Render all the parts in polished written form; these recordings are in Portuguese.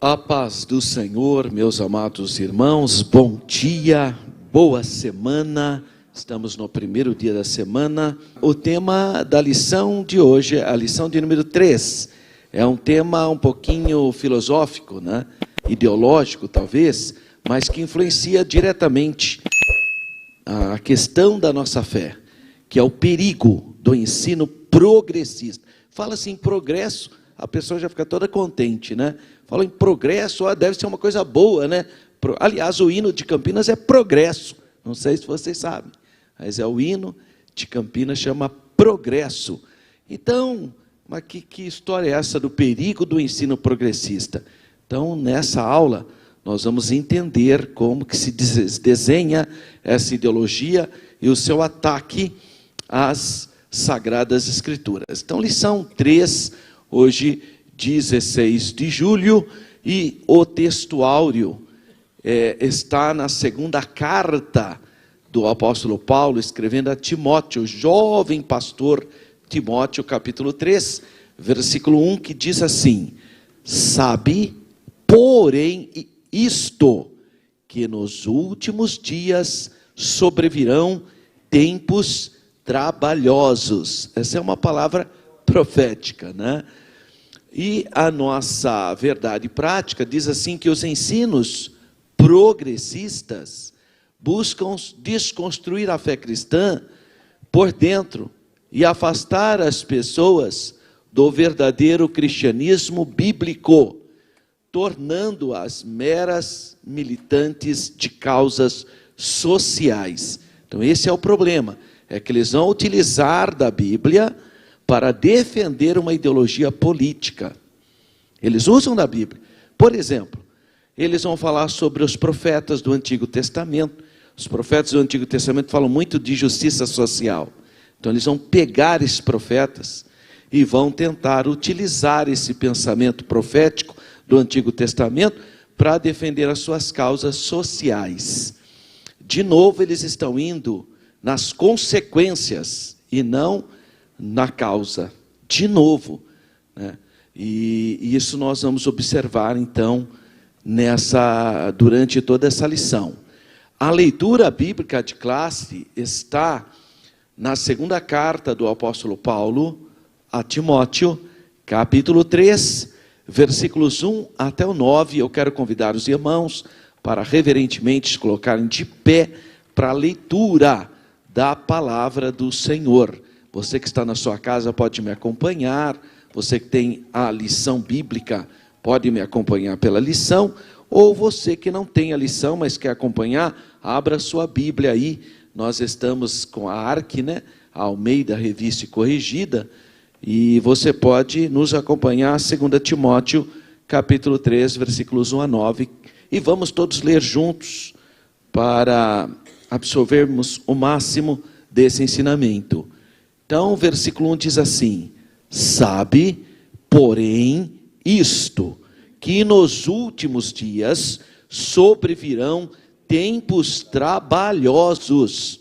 A paz do Senhor, meus amados irmãos, bom dia, boa semana. Estamos no primeiro dia da semana. O tema da lição de hoje, a lição de número 3, é um tema um pouquinho filosófico, né? Ideológico talvez, mas que influencia diretamente a questão da nossa fé, que é o perigo do ensino progressista. Fala-se em progresso, a pessoa já fica toda contente, né? Fala em progresso, deve ser uma coisa boa, né? Aliás, o hino de Campinas é progresso. Não sei se vocês sabem, mas é o hino de Campinas, chama progresso. Então, mas que história é essa do perigo do ensino progressista? Então, nessa aula, nós vamos entender como que se desenha essa ideologia e o seu ataque às Sagradas Escrituras. Então, lição 3, hoje, 16 de julho, e o texto áureo está na segunda carta do apóstolo Paulo, escrevendo a Timóteo, jovem pastor Timóteo, capítulo 3, versículo 1, que diz assim: sabe, porém, isto, que nos últimos dias sobrevirão tempos trabalhosos. Essa é uma palavra profética, né? E a nossa verdade prática diz assim, que os ensinos progressistas buscam desconstruir a fé cristã por dentro e afastar as pessoas do verdadeiro cristianismo bíblico, tornando-as meras militantes de causas sociais. Então esse é o problema, é que eles vão utilizar da Bíblia para defender uma ideologia política. Eles usam da Bíblia. Por exemplo, eles vão falar sobre os profetas do Antigo Testamento. Os profetas do Antigo Testamento falam muito de justiça social. Então eles vão pegar esses profetas e vão tentar utilizar esse pensamento profético do Antigo Testamento para defender as suas causas sociais. De novo, eles estão indo nas consequências e não na causa, de novo, né? E isso nós vamos observar então durante toda essa lição. A leitura bíblica de classe está na segunda carta do apóstolo Paulo a Timóteo, capítulo 3, versículos 1 até o 9. Eu quero convidar os irmãos para reverentemente se colocarem de pé para a leitura da palavra do Senhor. Você que está na sua casa pode me acompanhar, você que tem a lição bíblica pode me acompanhar pela lição, ou você que não tem a lição, mas quer acompanhar, abra sua Bíblia aí. Nós estamos com a ARC, né? A Almeida Revista e Corrigida, e você pode nos acompanhar, 2 Timóteo, capítulo 3, versículos 1 a 9, e vamos todos ler juntos, para absorvermos o máximo desse ensinamento. Então, o versículo 1 diz assim: sabe, porém, isto, que nos últimos dias sobrevirão tempos trabalhosos,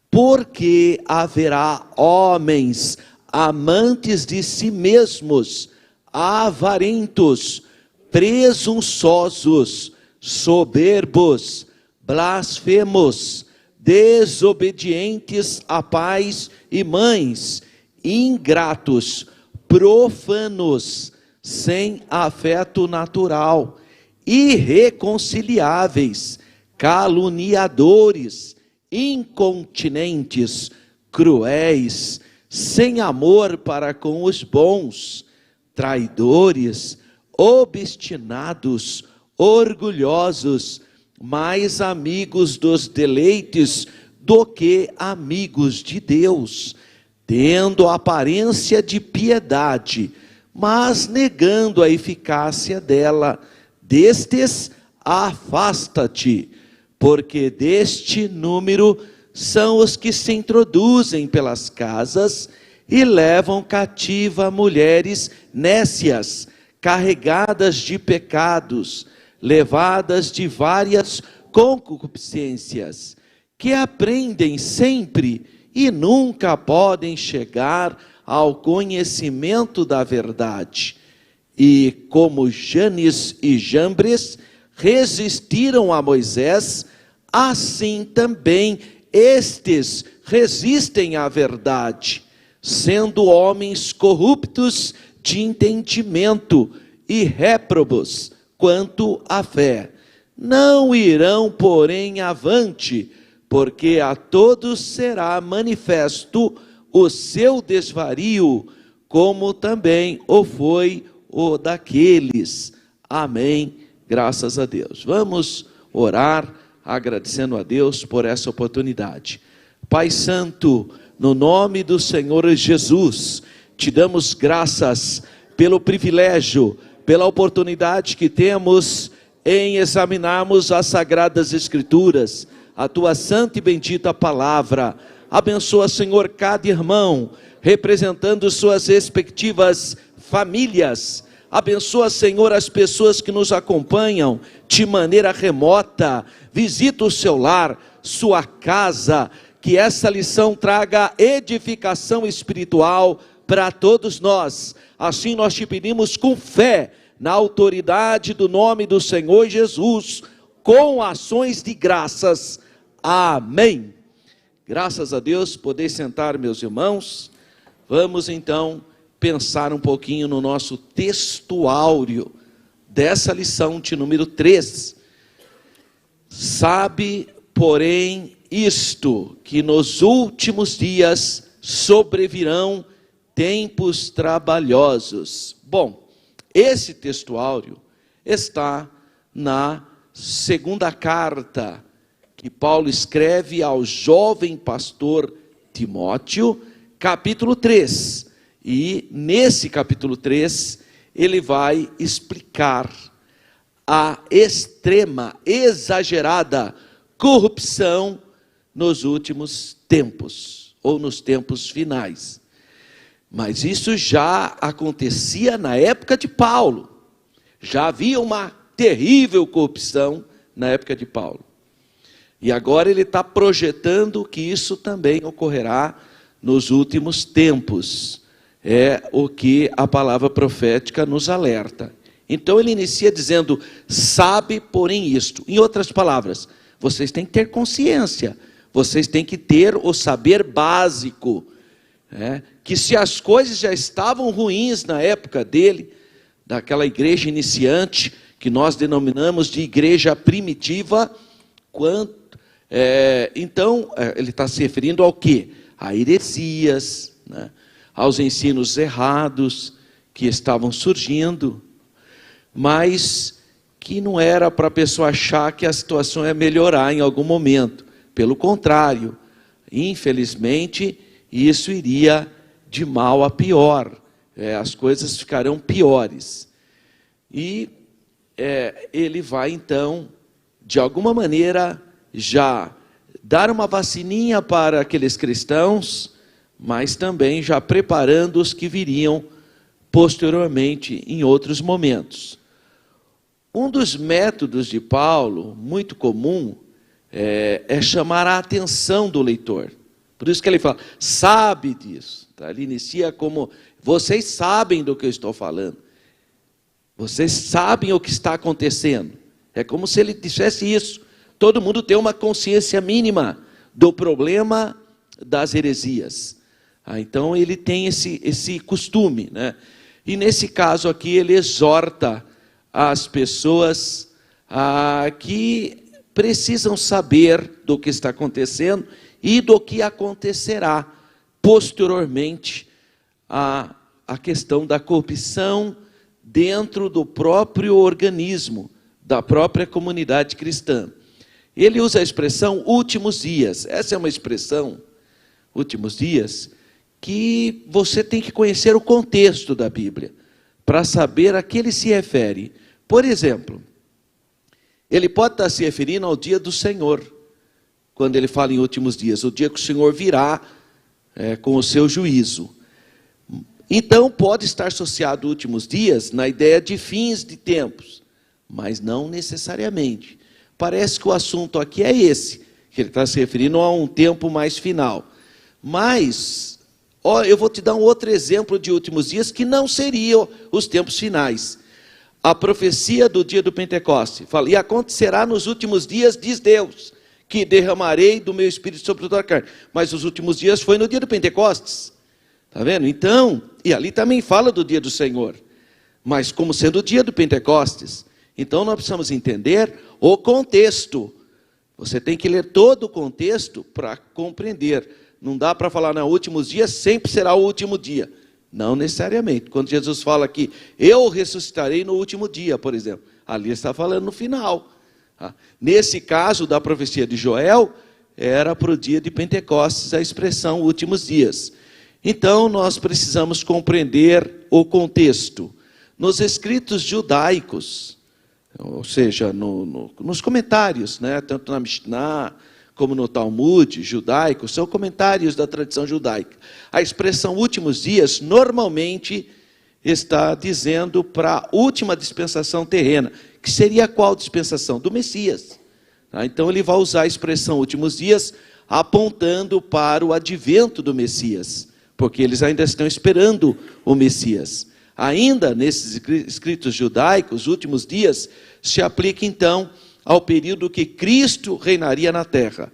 porque haverá homens amantes de si mesmos, avarentos, presunçosos, soberbos, blasfemos, desobedientes a pais e mães, ingratos, profanos, sem afeto natural, irreconciliáveis, caluniadores, incontinentes, cruéis, sem amor para com os bons, traidores, obstinados, orgulhosos, mais amigos dos deleites do que amigos de Deus, tendo aparência de piedade, mas negando a eficácia dela. Destes afasta-te, porque deste número são os que se introduzem pelas casas e levam cativa mulheres nécias, carregadas de pecados, levadas de várias concupiscências, que aprendem sempre e nunca podem chegar ao conhecimento da verdade. e como Janes e Jambres resistiram a Moisés, assim também estes resistem à verdade, sendo homens corruptos de entendimento e réprobos quanto à fé. Não irão, porém, avante, porque a todos será manifesto o seu desvario, como também o foi o daqueles. Amém. Graças a Deus. Vamos orar, agradecendo a Deus por essa oportunidade. Pai Santo, no nome do Senhor Jesus, te damos graças pelo privilégio, pela oportunidade que temos em examinarmos as Sagradas Escrituras, a tua santa e bendita palavra. Abençoa, Senhor, cada irmão, representando suas respectivas famílias. Abençoa, Senhor, as pessoas que nos acompanham de maneira remota. Visita o seu lar, sua casa, que essa lição traga edificação espiritual para todos nós. Assim nós te pedimos com fé, na autoridade do nome do Senhor Jesus, com ações de graças. Amém. Graças a Deus. Podeis sentar, meus irmãos. Vamos então pensar um pouquinho no nosso textuário dessa lição de número 3. Sabe, porém, isto, que nos últimos dias sobrevirão tempos trabalhosos. Bom, esse textuário está na segunda carta que Paulo escreve ao jovem pastor Timóteo, capítulo 3. E nesse capítulo 3, ele vai explicar a extrema, exagerada corrupção nos últimos tempos, ou nos tempos finais. Mas isso já acontecia na época de Paulo. Já havia uma terrível corrupção na época de Paulo. E agora ele está projetando que isso também ocorrerá nos últimos tempos. É o que a palavra profética nos alerta. Então ele inicia dizendo, sabe, porém, isto. Em outras palavras, vocês têm que ter consciência, vocês têm que ter o saber básico, que se as coisas já estavam ruins na época dele, daquela igreja iniciante, que nós denominamos de igreja primitiva, então ele está se referindo ao quê? A heresias, aos ensinos errados que estavam surgindo, mas que não era para a pessoa achar que a situação ia melhorar em algum momento. Pelo contrário, infelizmente, isso iria de mal a pior. As coisas ficarão piores. E ele vai, então, de alguma maneira, já dar uma vacininha para aqueles cristãos, mas também já preparando os que viriam posteriormente em outros momentos. Um dos métodos de Paulo, muito comum, é chamar a atenção do leitor. Por isso que ele fala, sabe disso. Tá? Ele inicia como, vocês sabem do que eu estou falando. Vocês sabem o que está acontecendo. É como se ele dissesse isso. Todo mundo tem uma consciência mínima do problema das heresias. Então ele tem esse costume, E nesse caso aqui ele exorta as pessoas que precisam saber do que está acontecendo e do que acontecerá posteriormente a questão da corrupção dentro do próprio organismo, da própria comunidade cristã. Ele usa a expressão últimos dias. Essa é uma expressão, últimos dias, que você tem que conhecer o contexto da Bíblia, para saber a que ele se refere. Por exemplo, ele pode estar se referindo ao dia do Senhor, quando ele fala em últimos dias, o dia que o Senhor virá com o seu juízo. Então pode estar associado últimos dias na ideia de fins de tempos, mas não necessariamente. Parece que o assunto aqui é esse, que ele está se referindo a um tempo mais final. Mas Eu vou te dar um outro exemplo de últimos dias que não seriam os tempos finais. A profecia do dia do Pentecoste fala: e acontecerá nos últimos dias, diz Deus, que derramarei do meu espírito sobre toda a carne. Mas os últimos dias foi no dia do Pentecostes. Está vendo? Então, e ali também fala do dia do Senhor, mas como sendo o dia do Pentecostes. Então nós precisamos entender o contexto. Você tem que ler todo o contexto para compreender. Não dá para falar, não, últimos dias sempre será o último dia. Não necessariamente. Quando Jesus fala que eu ressuscitarei no último dia, por exemplo, ali está falando no final. Nesse caso da profecia de Joel, era para o dia de Pentecostes a expressão últimos dias. Então nós precisamos compreender o contexto. Nos escritos judaicos, ou seja, nos comentários, né, tanto na Mishnah como no Talmud judaico, são comentários da tradição judaica. A expressão últimos dias normalmente está dizendo para a última dispensação terrena, que seria qual dispensação? Do Messias. Então ele vai usar a expressão últimos dias apontando para o advento do Messias, porque eles ainda estão esperando o Messias. Ainda nesses escritos judaicos, últimos dias, se aplica então ao período que Cristo reinaria na terra.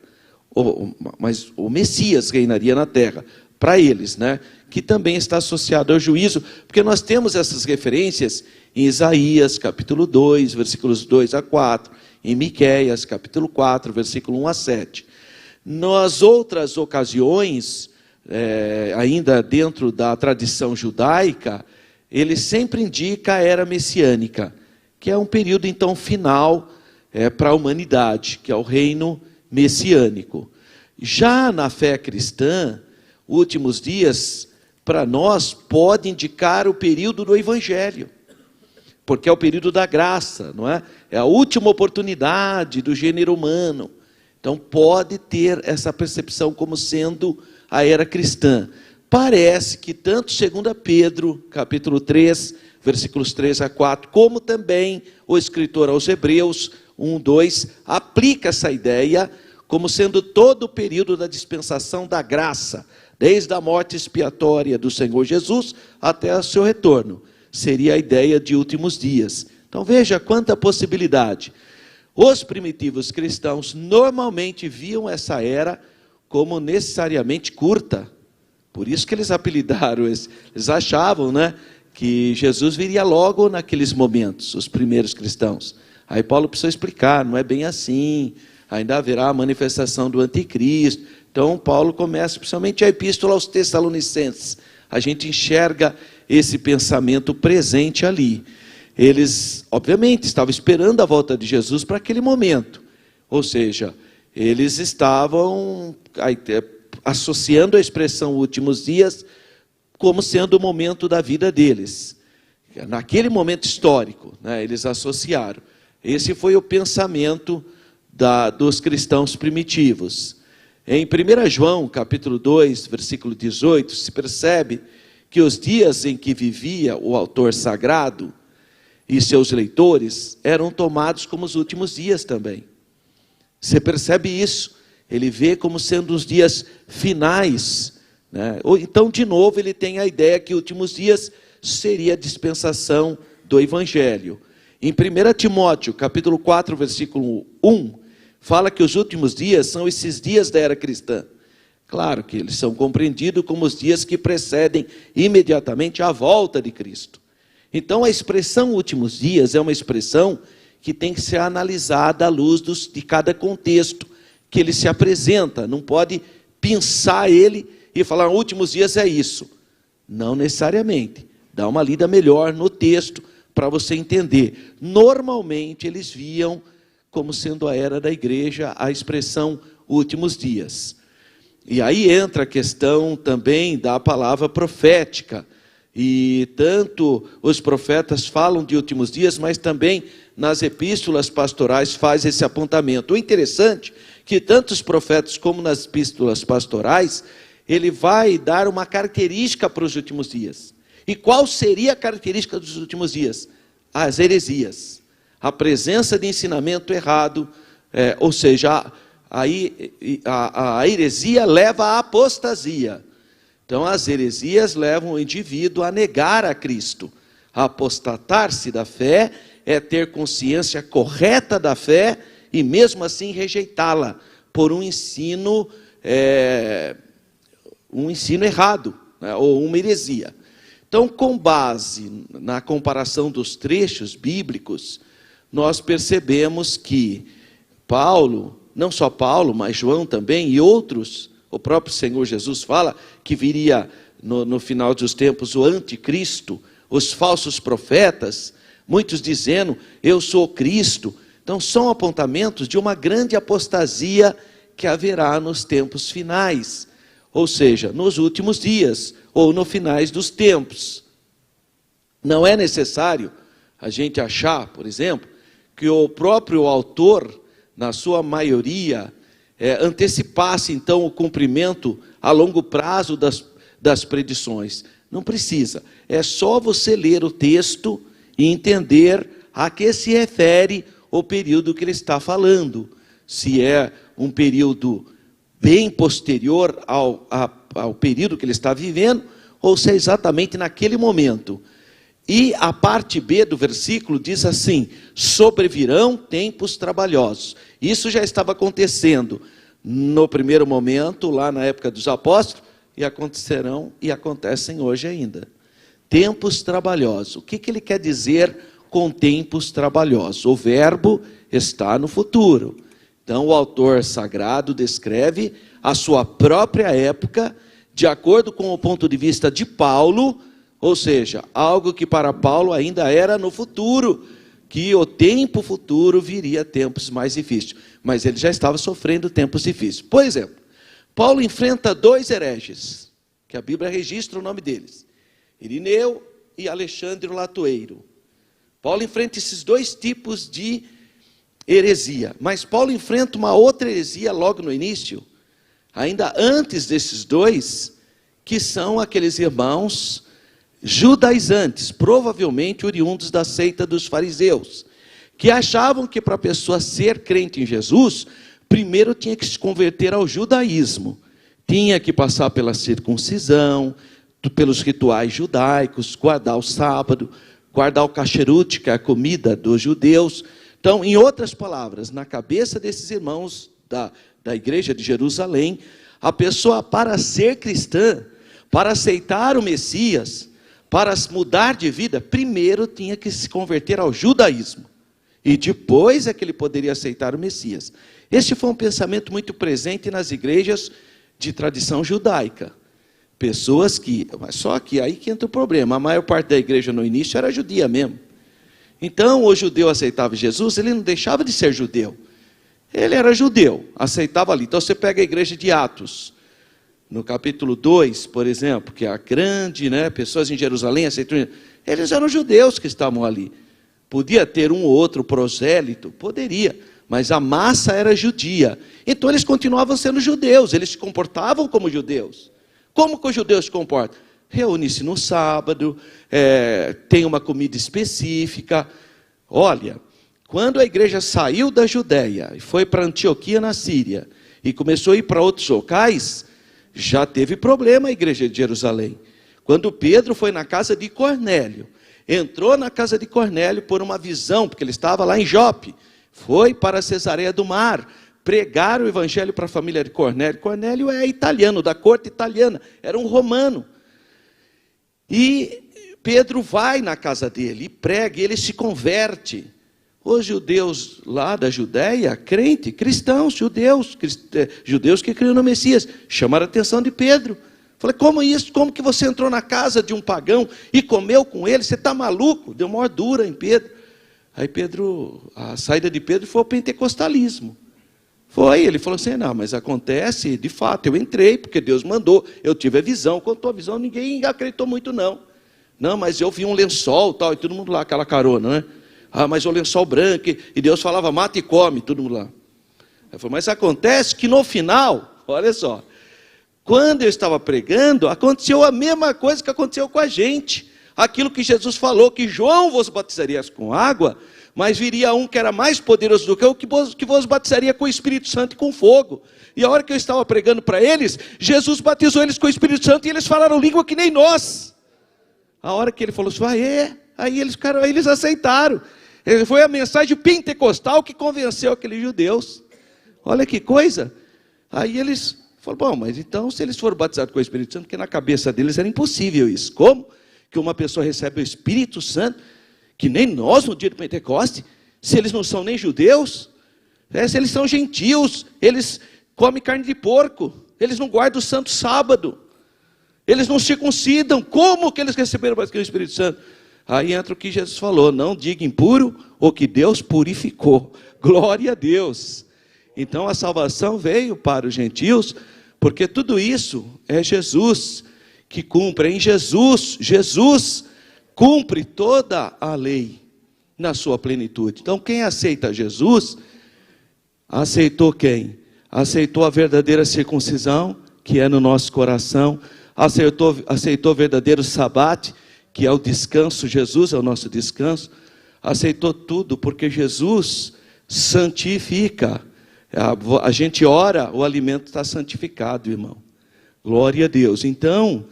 Mas o Messias reinaria na terra, para eles, né? Que também está associado ao juízo, porque nós temos essas referências em Isaías, capítulo 2, versículos 2 a 4, em Miqueias, capítulo 4, versículo 1 a 7. Nas outras ocasiões, ainda dentro da tradição judaica, ele sempre indica a era messiânica, que é um período então final para a humanidade, que é o reino messiânico. Já na fé cristã, últimos dias, para nós, pode indicar o período do Evangelho, porque é o período da graça, não é? É a última oportunidade do gênero humano. Então pode ter essa percepção como sendo a era cristã. Parece que tanto 2 Pedro, capítulo 3, versículos 3 a 4, como também o escritor aos Hebreus 1, 2, aplica essa ideia como sendo todo o período da dispensação da graça, desde a morte expiatória do Senhor Jesus até o seu retorno. Seria a ideia de últimos dias. Então veja quanta possibilidade. Os primitivos cristãos normalmente viam essa era como necessariamente curta. Por isso que eles apelidaram, eles achavam, né, que Jesus viria logo naqueles momentos, os primeiros cristãos. Aí Paulo precisou explicar, não é bem assim, ainda haverá a manifestação do anticristo. Então Paulo começa, principalmente a epístola aos Tessalonicenses, a gente enxerga esse pensamento presente ali. Eles, obviamente, estavam esperando a volta de Jesus para aquele momento, ou seja, eles estavam associando a expressão últimos dias como sendo o momento da vida deles. Naquele momento histórico, né, eles associaram. Esse foi o pensamento dos cristãos primitivos. Em 1 João, capítulo 2, versículo 18, se percebe que os dias em que vivia o autor sagrado e seus leitores eram tomados como os últimos dias também. Você percebe isso? Ele vê como sendo os dias finais, né? Então, de novo, ele tem a ideia que últimos dias seria a dispensação do Evangelho. Em 1 Timóteo, capítulo 4, versículo 1, fala que os últimos dias são esses dias da era cristã. Claro que eles são compreendidos como os dias que precedem imediatamente a volta de Cristo. Então, a expressão últimos dias é uma expressão que tem que ser analisada à luz de cada contexto que ele se apresenta. Não pode pensar ele e falar, últimos dias é isso. Não necessariamente. Dá uma lida melhor no texto para você entender. Normalmente eles viam como sendo a era da igreja a expressão últimos dias. E aí entra a questão também da palavra profética. E tanto os profetas falam de últimos dias, mas também nas epístolas pastorais faz esse apontamento. O interessante é que tanto os profetas como nas epístolas pastorais, ele vai dar uma característica para os últimos dias. E qual seria a característica dos últimos dias? As heresias. A presença de ensinamento errado, ou seja, a heresia leva à apostasia. Então, as heresias levam o indivíduo a negar a Cristo. A apostatar-se da fé é ter consciência correta da fé e mesmo assim rejeitá-la por um ensino errado, né, ou uma heresia. Então, com base na comparação dos trechos bíblicos, nós percebemos que Paulo, não só Paulo, mas João também e outros, o próprio Senhor Jesus fala que viria no final dos tempos o anticristo, os falsos profetas, muitos dizendo, eu sou Cristo. Então, são apontamentos de uma grande apostasia que haverá nos tempos finais, ou seja, nos últimos dias, ou no finais dos tempos. Não é necessário a gente achar, por exemplo, que o próprio autor, na sua maioria, antecipasse então o cumprimento a longo prazo das predições. Não precisa, é só você ler o texto e entender a que se refere o período que ele está falando. Se é um período bem posterior ao período que ele está vivendo, ou se é exatamente naquele momento. E a parte B do versículo diz assim, sobrevirão tempos trabalhosos. Isso já estava acontecendo no primeiro momento, lá na época dos apóstolos, e acontecerão e acontecem hoje ainda. Tempos trabalhosos. O que ele quer dizer com tempos trabalhosos? O verbo está no futuro. Então, o autor sagrado descreve a sua própria época, de acordo com o ponto de vista de Paulo, ou seja, algo que para Paulo ainda era no futuro, que o tempo futuro viria tempos mais difíceis. Mas ele já estava sofrendo tempos difíceis. Por exemplo, Paulo enfrenta 2 hereges, que a Bíblia registra o nome deles, Irineu e Alexandre o Latoeiro. Paulo enfrenta esses 2 tipos de heresia, mas Paulo enfrenta uma outra heresia logo no início, ainda antes desses 2, que são aqueles irmãos judaizantes, provavelmente oriundos da seita dos fariseus, que achavam que para a pessoa ser crente em Jesus, primeiro tinha que se converter ao judaísmo, tinha que passar pela circuncisão, pelos rituais judaicos, guardar o sábado, guardar o kasherut, que é a comida dos judeus. Então, em outras palavras, na cabeça desses irmãos da igreja de Jerusalém, a pessoa, para ser cristã, para aceitar o Messias, para mudar de vida, primeiro tinha que se converter ao judaísmo. E depois é que ele poderia aceitar o Messias. Este foi um pensamento muito presente nas igrejas de tradição judaica. Pessoas que... Mas só que aí que entra o problema. A maior parte da igreja no início era judia mesmo. Então, o judeu aceitava Jesus, ele não deixava de ser judeu. Ele era judeu, aceitava ali. Então, você pega a igreja de Atos, no capítulo 2, por exemplo, que é a grande, pessoas em Jerusalém aceitam. Eles eram judeus que estavam ali. Podia ter um ou outro prosélito? Poderia, mas a massa era judia. Então, eles continuavam sendo judeus, eles se comportavam como judeus. Como que os judeus se comportam? Reúne-se no sábado, tem uma comida específica. Olha, quando a igreja saiu da Judéia e foi para Antioquia na Síria, e começou a ir para outros locais, já teve problema a igreja de Jerusalém. Quando Pedro foi na casa de Cornélio, entrou na casa de Cornélio por uma visão, porque ele estava lá em Jope, foi para Cesareia do Mar, pregar o evangelho para a família de Cornélio. Cornélio é italiano, da corte italiana, era um romano. E Pedro vai na casa dele e prega, e ele se converte. Os judeus lá da Judéia, crente, cristãos, judeus que criam no Messias, chamaram a atenção de Pedro. Falei, como isso? Como que você entrou na casa de um pagão e comeu com ele? Você está maluco? Deu maior dura em Pedro. Aí a saída de Pedro foi o pentecostalismo. Ele falou assim, não, mas acontece, de fato, eu entrei, porque Deus mandou, eu tive a visão, contou a visão, ninguém acreditou muito não. Não, mas eu vi um lençol, tal, e todo mundo lá, aquela carona, mas o lençol branco, e Deus falava, mata e come, todo mundo lá. Eu falei, mas acontece que no final, olha só, quando eu estava pregando, aconteceu a mesma coisa que aconteceu com a gente. Aquilo que Jesus falou, que João vos batizaria com água, mas viria um que era mais poderoso do que eu, que vos batizaria com o Espírito Santo e com fogo. E a hora que eu estava pregando para eles, Jesus batizou eles com o Espírito Santo e eles falaram língua que nem nós. A hora que ele falou assim, aí eles aceitaram. Foi a mensagem pentecostal que convenceu aqueles judeus. Olha que coisa. Aí eles falaram, bom, mas então se eles foram batizados com o Espírito Santo, porque na cabeça deles era impossível isso. Como que uma pessoa recebe o Espírito Santo, que nem nós no dia do Pentecoste, se eles não são nem judeus, se eles são gentios, eles comem carne de porco, eles não guardam o santo sábado, eles não circuncidam, como que eles receberam o Espírito Santo? Aí entra o que Jesus falou, não diga impuro o que Deus purificou, glória a Deus. Então a salvação veio para os gentios, porque tudo isso é Jesus que cumpre, em Jesus cumpre toda a lei na sua plenitude. Então quem aceita Jesus, aceitou quem? Aceitou a verdadeira circuncisão, que é no nosso coração, aceitou o verdadeiro sabate, que é o descanso, Jesus é o nosso descanso, aceitou tudo, porque Jesus santifica. A gente ora, o alimento está santificado, irmão. Glória a Deus. Então,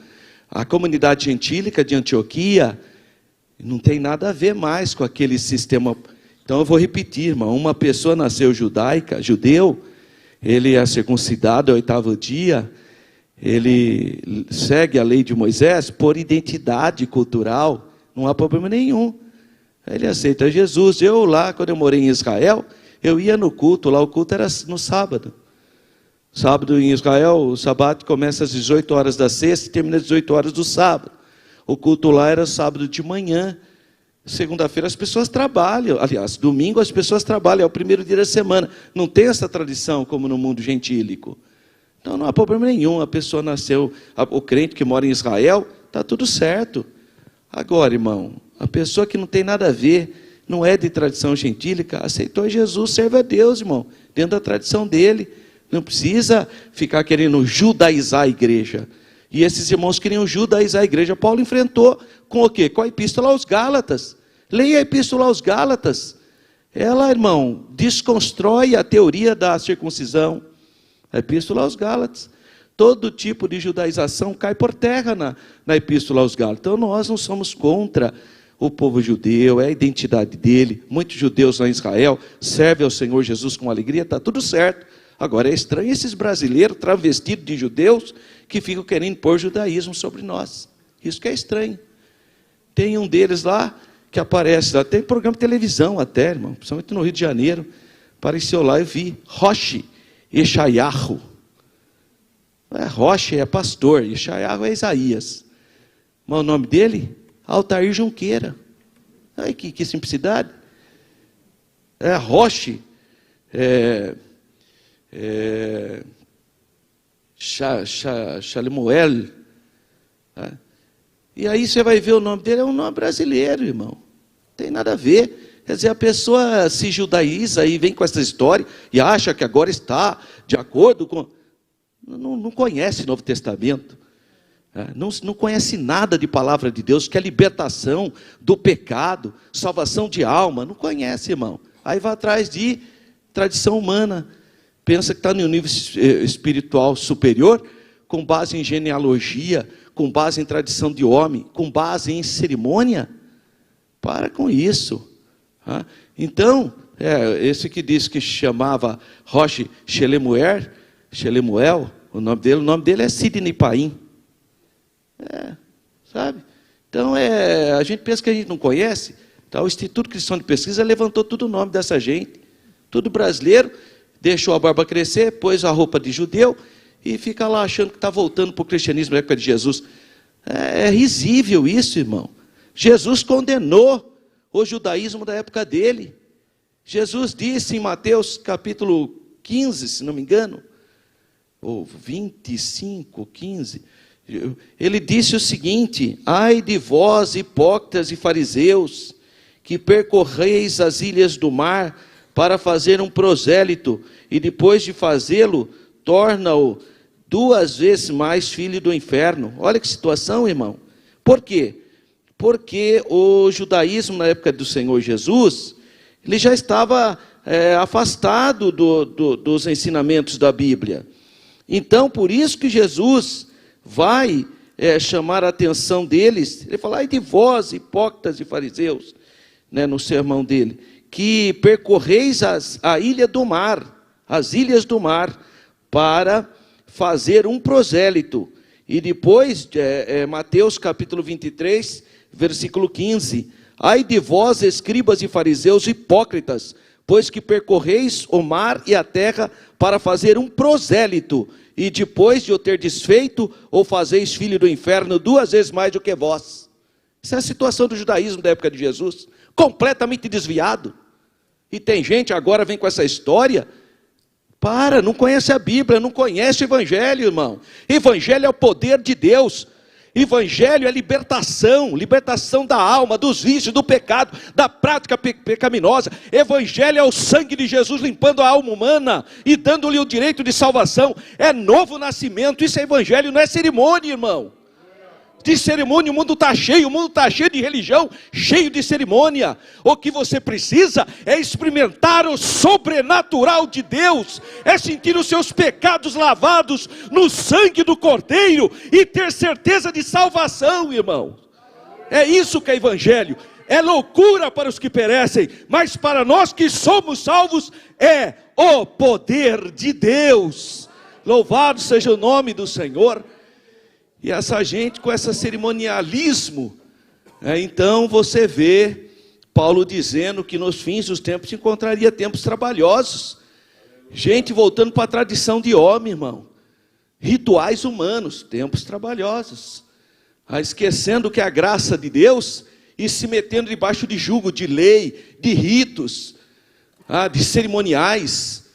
a comunidade gentílica de Antioquia não tem nada a ver mais com aquele sistema. Então eu vou repetir, irmão, uma pessoa nasceu judeu, ele é circuncidado ao 8º dia, ele segue a lei de Moisés por identidade cultural, não há problema nenhum. Ele aceita Jesus. Eu lá, quando eu morei em Israel, eu ia no culto, lá o culto era no sábado. Sábado em Israel, o sábado começa às 18 horas da sexta e termina às 18 horas do sábado. O culto lá era sábado de manhã. Segunda-feira as pessoas trabalham. Aliás, domingo as pessoas trabalham, é o primeiro dia da semana. Não tem essa tradição como no mundo gentílico. Então não há problema nenhum, a pessoa nasceu, o crente que mora em Israel, está tudo certo. Agora, irmão, a pessoa que não tem nada a ver, não é de tradição gentílica, aceitou Jesus, serve a Deus, irmão, dentro da tradição dele. Não precisa ficar querendo judaizar a igreja. E esses irmãos queriam judaizar a igreja. Paulo enfrentou com o quê? Com a epístola aos Gálatas. Leia a epístola aos Gálatas. Ela, irmão, desconstrói a teoria da circuncisão. A epístola aos Gálatas. Todo tipo de judaização cai por terra na epístola aos Gálatas. Então nós não somos contra o povo judeu, é a identidade dele. Muitos judeus lá em Israel servem ao Senhor Jesus com alegria, está tudo certo. Agora é estranho esses brasileiros travestidos de judeus que ficam querendo pôr judaísmo sobre nós. Isso que é estranho. Tem um deles lá que aparece lá, tem programa de televisão até, irmão, principalmente no Rio de Janeiro. Apareceu lá, eu vi, Roche Yeshayahu. Roche é pastor, Yeshayahu é Isaías. Mas o nome dele? Altair Junqueira. Ai, que simplicidade. Roche Shalemuel. E aí você vai ver o nome dele, é um nome brasileiro, irmão. Não tem nada a ver. Quer dizer, a pessoa se judaiza e vem com essa história e acha que agora está de acordo com... Não conhece o Novo Testamento. Não conhece nada de palavra de Deus, que é libertação do pecado, salvação de alma. Não conhece, irmão. Aí vai atrás de tradição humana. Pensa que está no nível espiritual superior, com base em genealogia, com base em tradição de homem, com base em cerimônia. Para com isso. Então, esse que disse que chamava Roche Shelemuel, o nome dele é Sidney Paim. Sabe? Então, a gente pensa que a gente não conhece. Tá? O Instituto Cristão de Pesquisa levantou todo o nome dessa gente. Tudo brasileiro, deixou a barba crescer, pôs a roupa de judeu e fica lá achando que está voltando para o cristianismo na época de Jesus. É risível isso, irmão. Jesus condenou o judaísmo da época dele. Jesus disse em Mateus capítulo 15, se não me engano, ou 25, 15, ele disse o seguinte: ai de vós, hipócritas e fariseus, que percorreis as ilhas do mar para fazer um prosélito, e depois de fazê-lo, torna-o 2 vezes mais filho do inferno. Olha que situação, irmão. Por quê? Porque o judaísmo na época do Senhor Jesus, Ele já estava afastado dos ensinamentos da Bíblia. Então, por isso que Jesus vai chamar a atenção deles. Ele fala: ai de vós, hipócritas e fariseus, né, no sermão dele, que percorreis a ilha do mar, as ilhas do mar, para fazer um prosélito. E depois, Mateus capítulo 23, versículo 15. Ai de vós, escribas e fariseus hipócritas, pois que percorreis o mar e a terra para fazer um prosélito, e depois de o ter desfeito, ou fazeis filho do inferno 2 vezes mais do que vós. Essa é a situação do judaísmo da época de Jesus, completamente desviado. E tem gente agora vem com essa história. Não conhece a Bíblia, não conhece o Evangelho, irmão. Evangelho é o poder de Deus. Evangelho é libertação da alma, dos vícios, do pecado, da prática pecaminosa. Evangelho é o sangue de Jesus limpando a alma humana e dando-lhe o direito de salvação. É novo nascimento, isso é evangelho, não é cerimônia, irmão. De cerimônia o mundo está cheio, de religião, cheio de cerimônia. O que você precisa é experimentar o sobrenatural de Deus, é sentir os seus pecados lavados no sangue do Cordeiro e ter certeza de salvação, irmão. É isso que é evangelho. É loucura para os que perecem, mas para nós que somos salvos é o poder de Deus. Louvado seja o nome do Senhor. E essa gente com esse cerimonialismo, então você vê Paulo dizendo que nos fins dos tempos se encontraria tempos trabalhosos. Gente voltando para a tradição de homem, irmão. Rituais humanos, tempos trabalhosos. Esquecendo que é a graça de Deus e se metendo debaixo de jugo, de lei, de ritos, de cerimoniais.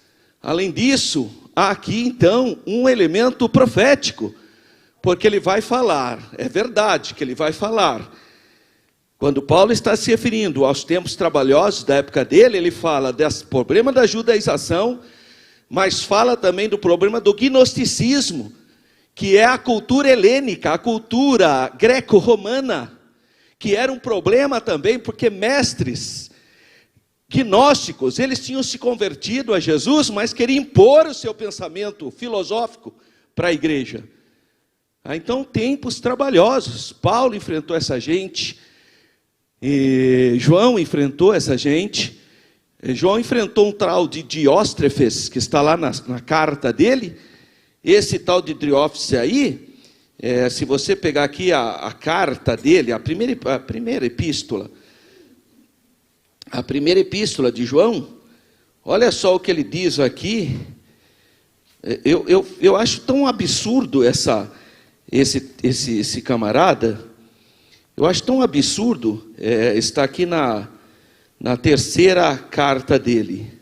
Além disso, há aqui então um elemento profético. Porque ele vai falar, é verdade que ele vai falar. Quando Paulo está se referindo aos tempos trabalhosos da época dele, ele fala desse problema da judaização, mas fala também do problema do gnosticismo, que é a cultura helênica, a cultura greco-romana, que era um problema também, porque mestres gnósticos, eles tinham se convertido a Jesus, mas queriam impor o seu pensamento filosófico para a igreja. Então, tempos trabalhosos. Paulo enfrentou essa gente, João enfrentou essa gente. João enfrentou um tal de Diótrefes, que está lá na carta dele. Esse tal de Diótrefes aí, se você pegar aqui a carta dele, a primeira epístola de João, olha só o que ele diz aqui. Eu acho tão absurdo esse camarada, eu acho tão absurdo, está aqui na terceira carta dele.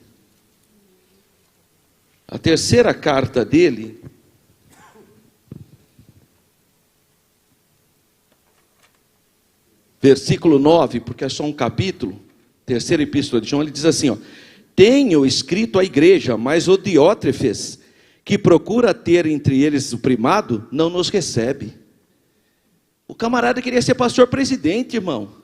A terceira carta dele, versículo 9, porque é só um capítulo, terceira epístola de João, ele diz assim, tenho escrito à igreja, mas o Diótrefes, que procura ter entre eles o primado, não nos recebe. O camarada queria ser pastor presidente, irmão.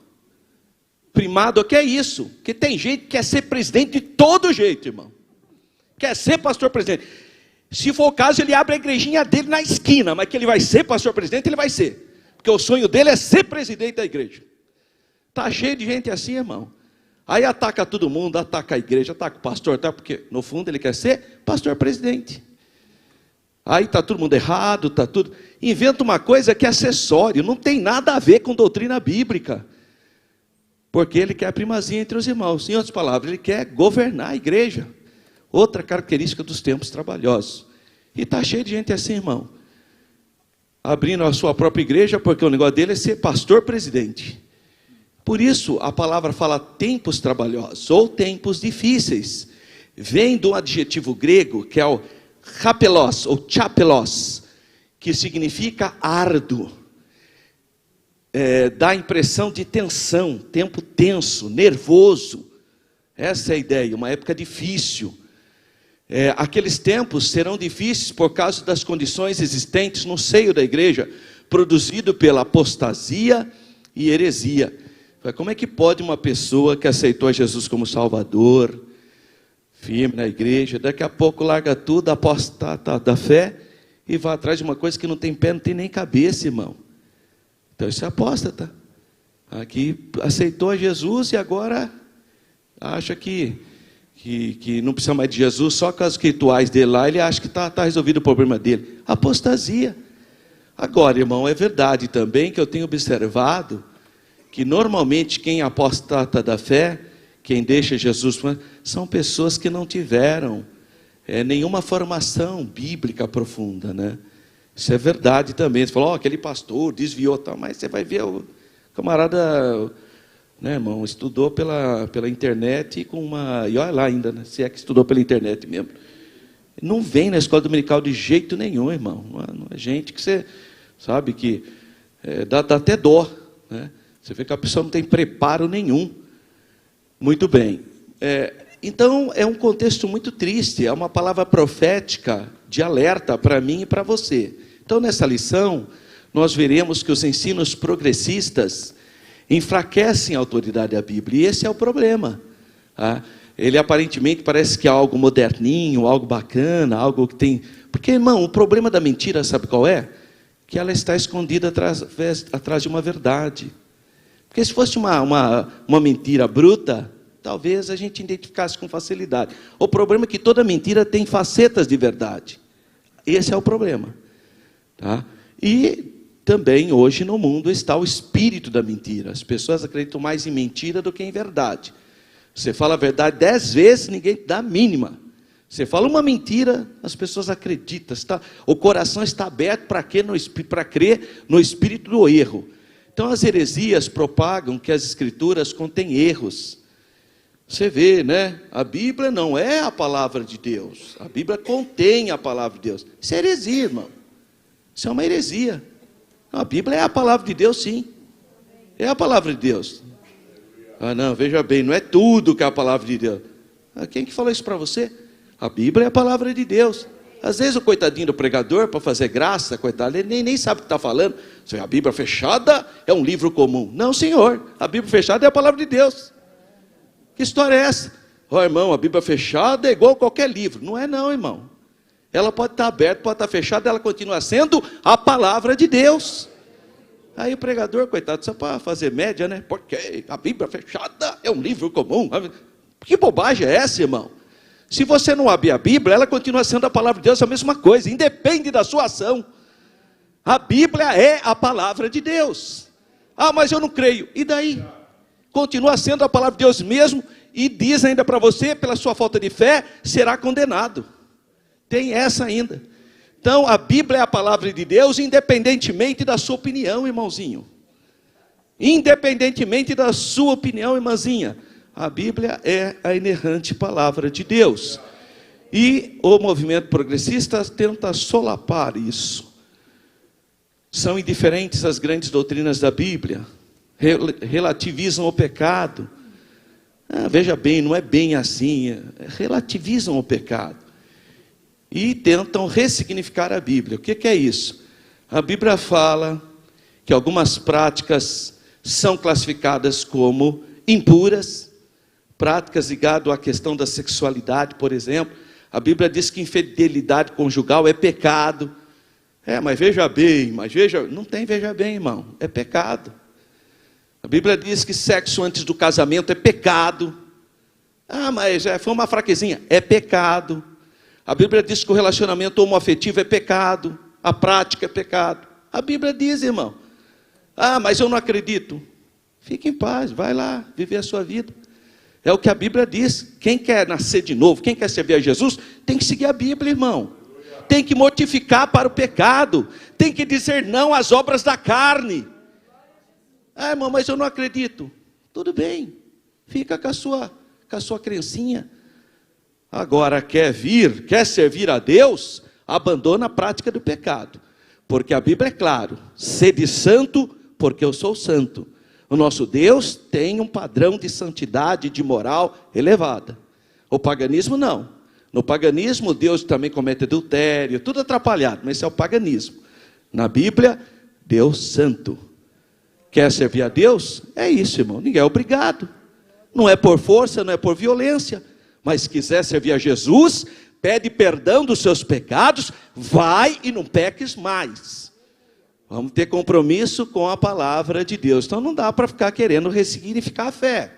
Primado, o que é isso? Porque tem gente que quer ser presidente de todo jeito, irmão. Quer ser pastor presidente. Se for o caso, ele abre a igrejinha dele na esquina, mas que ele vai ser pastor presidente, ele vai ser. Porque o sonho dele é ser presidente da igreja. Está cheio de gente assim, irmão. Aí ataca todo mundo, ataca a igreja, ataca o pastor, porque no fundo ele quer ser pastor presidente. Aí está todo mundo errado, está tudo. Inventa uma coisa que é acessório, não tem nada a ver com doutrina bíblica. Porque ele quer a primazia entre os irmãos. Em outras palavras, ele quer governar a igreja. Outra característica dos tempos trabalhosos. E está cheio de gente assim, irmão. Abrindo a sua própria igreja, porque o negócio dele é ser pastor presidente. Por isso, a palavra fala tempos trabalhosos, ou tempos difíceis. Vem do adjetivo grego, que é o chapelos, ou chapelos, que significa árduo. Dá a impressão de tensão, tempo tenso, nervoso. Essa é a ideia, uma época difícil. Aqueles tempos serão difíceis por causa das condições existentes no seio da igreja, produzido pela apostasia e heresia. Como é que pode uma pessoa que aceitou Jesus como Salvador, firme na igreja, daqui a pouco larga tudo, apostata da fé e vai atrás de uma coisa que não tem pé, não tem nem cabeça, irmão? Então isso é apóstata. Aqui aceitou Jesus e agora acha que não precisa mais de Jesus, só com as rituais dele lá, ele acha que está resolvido o problema dele. Apostasia. Agora, irmão, é verdade também que eu tenho observado que normalmente quem apostata da fé, quem deixa Jesus, são pessoas que não tiveram nenhuma formação bíblica profunda, né? Isso é verdade também. Você falou, aquele pastor desviou, tal, mas você vai ver o camarada, né, irmão, estudou pela internet com uma... E olha lá ainda, né, se é que estudou pela internet mesmo. Não vem na escola dominical de jeito nenhum, irmão. Não é gente que você sabe que dá até dó, né? Você vê que a pessoa não tem preparo nenhum. Muito bem. Então, é um contexto muito triste, é uma palavra profética de alerta para mim e para você. Então, nessa lição, nós veremos que os ensinos progressistas enfraquecem a autoridade da Bíblia, e esse é o problema. Tá? Ele aparentemente parece que é algo moderninho, algo bacana, algo que tem... Porque, irmão, o problema da mentira, sabe qual é? Que ela está escondida atrás de uma verdade. Porque se fosse uma mentira bruta, talvez a gente identificasse com facilidade. O problema é que toda mentira tem facetas de verdade. Esse é o problema. Tá? E também hoje no mundo está o espírito da mentira. As pessoas acreditam mais em mentira do que em verdade. Você fala a verdade 10 vezes, ninguém dá a mínima. Você fala uma mentira, as pessoas acreditam. O coração está aberto para crer no espírito do erro. Então as heresias propagam que as escrituras contêm erros. Você vê, né? A Bíblia não é a palavra de Deus. A Bíblia contém a palavra de Deus. Isso é heresia, irmão. Isso é uma heresia. A Bíblia é a palavra de Deus, sim. É a palavra de Deus. Ah, não, veja bem, não é tudo que é a palavra de Deus. Quem que falou isso para você? A Bíblia é a palavra de Deus. Às vezes o coitadinho do pregador, para fazer graça, coitado, ele nem sabe o que está falando. A Bíblia fechada é um livro comum. Não, senhor, a Bíblia fechada é a palavra de Deus. Que história é essa? Irmão, a Bíblia fechada é igual a qualquer livro. Não é não, irmão. Ela pode estar aberta, pode estar fechada, ela continua sendo a palavra de Deus. Aí o pregador, coitado, só para fazer média, né? Porque a Bíblia fechada é um livro comum. Que bobagem é essa, irmão? Se você não abrir a Bíblia, ela continua sendo a palavra de Deus, a mesma coisa, independe da sua ação. A Bíblia é a palavra de Deus. Ah, mas eu não creio. E daí? Continua sendo a palavra de Deus mesmo, e diz ainda para você, pela sua falta de fé, será condenado. Tem essa ainda. Então, a Bíblia é a palavra de Deus, independentemente da sua opinião, irmãozinho. Independentemente da sua opinião, irmãzinha. A Bíblia é a inerrante palavra de Deus. E o movimento progressista tenta solapar isso. São indiferentes às grandes doutrinas da Bíblia. Relativizam o pecado. Veja bem, não é bem assim. Relativizam o pecado. E tentam ressignificar a Bíblia. O que é isso? A Bíblia fala que algumas práticas são classificadas como impuras. Práticas ligadas à questão da sexualidade, por exemplo. A Bíblia diz que infidelidade conjugal é pecado. Mas veja bem, não tem veja bem, irmão. É pecado. A Bíblia diz que sexo antes do casamento é pecado. Mas foi uma fraquezinha. É pecado. A Bíblia diz que o relacionamento homoafetivo é pecado. A prática é pecado. A Bíblia diz, irmão. Mas eu não acredito. Fique em paz, vai lá, viver a sua vida. É o que a Bíblia diz. Quem quer nascer de novo, quem quer servir a Jesus, tem que seguir a Bíblia, irmão. Tem que mortificar para o pecado. Tem que dizer não às obras da carne. Irmão, mas eu não acredito. Tudo bem. Fica com a sua crencinha. Agora, quer servir a Deus, abandona a prática do pecado. Porque a Bíblia é claro. Sede santo, porque eu sou santo. O nosso Deus tem um padrão de santidade, de moral elevada. O paganismo não. No paganismo, Deus também comete adultério, tudo atrapalhado, mas esse é o paganismo. Na Bíblia, Deus santo. Quer servir a Deus? É isso, irmão. Ninguém é obrigado. Não é por força, não é por violência. Mas se quiser servir a Jesus, pede perdão dos seus pecados, vai e não peques mais. Vamos ter compromisso com a palavra de Deus. Então não dá para ficar querendo ressignificar a fé.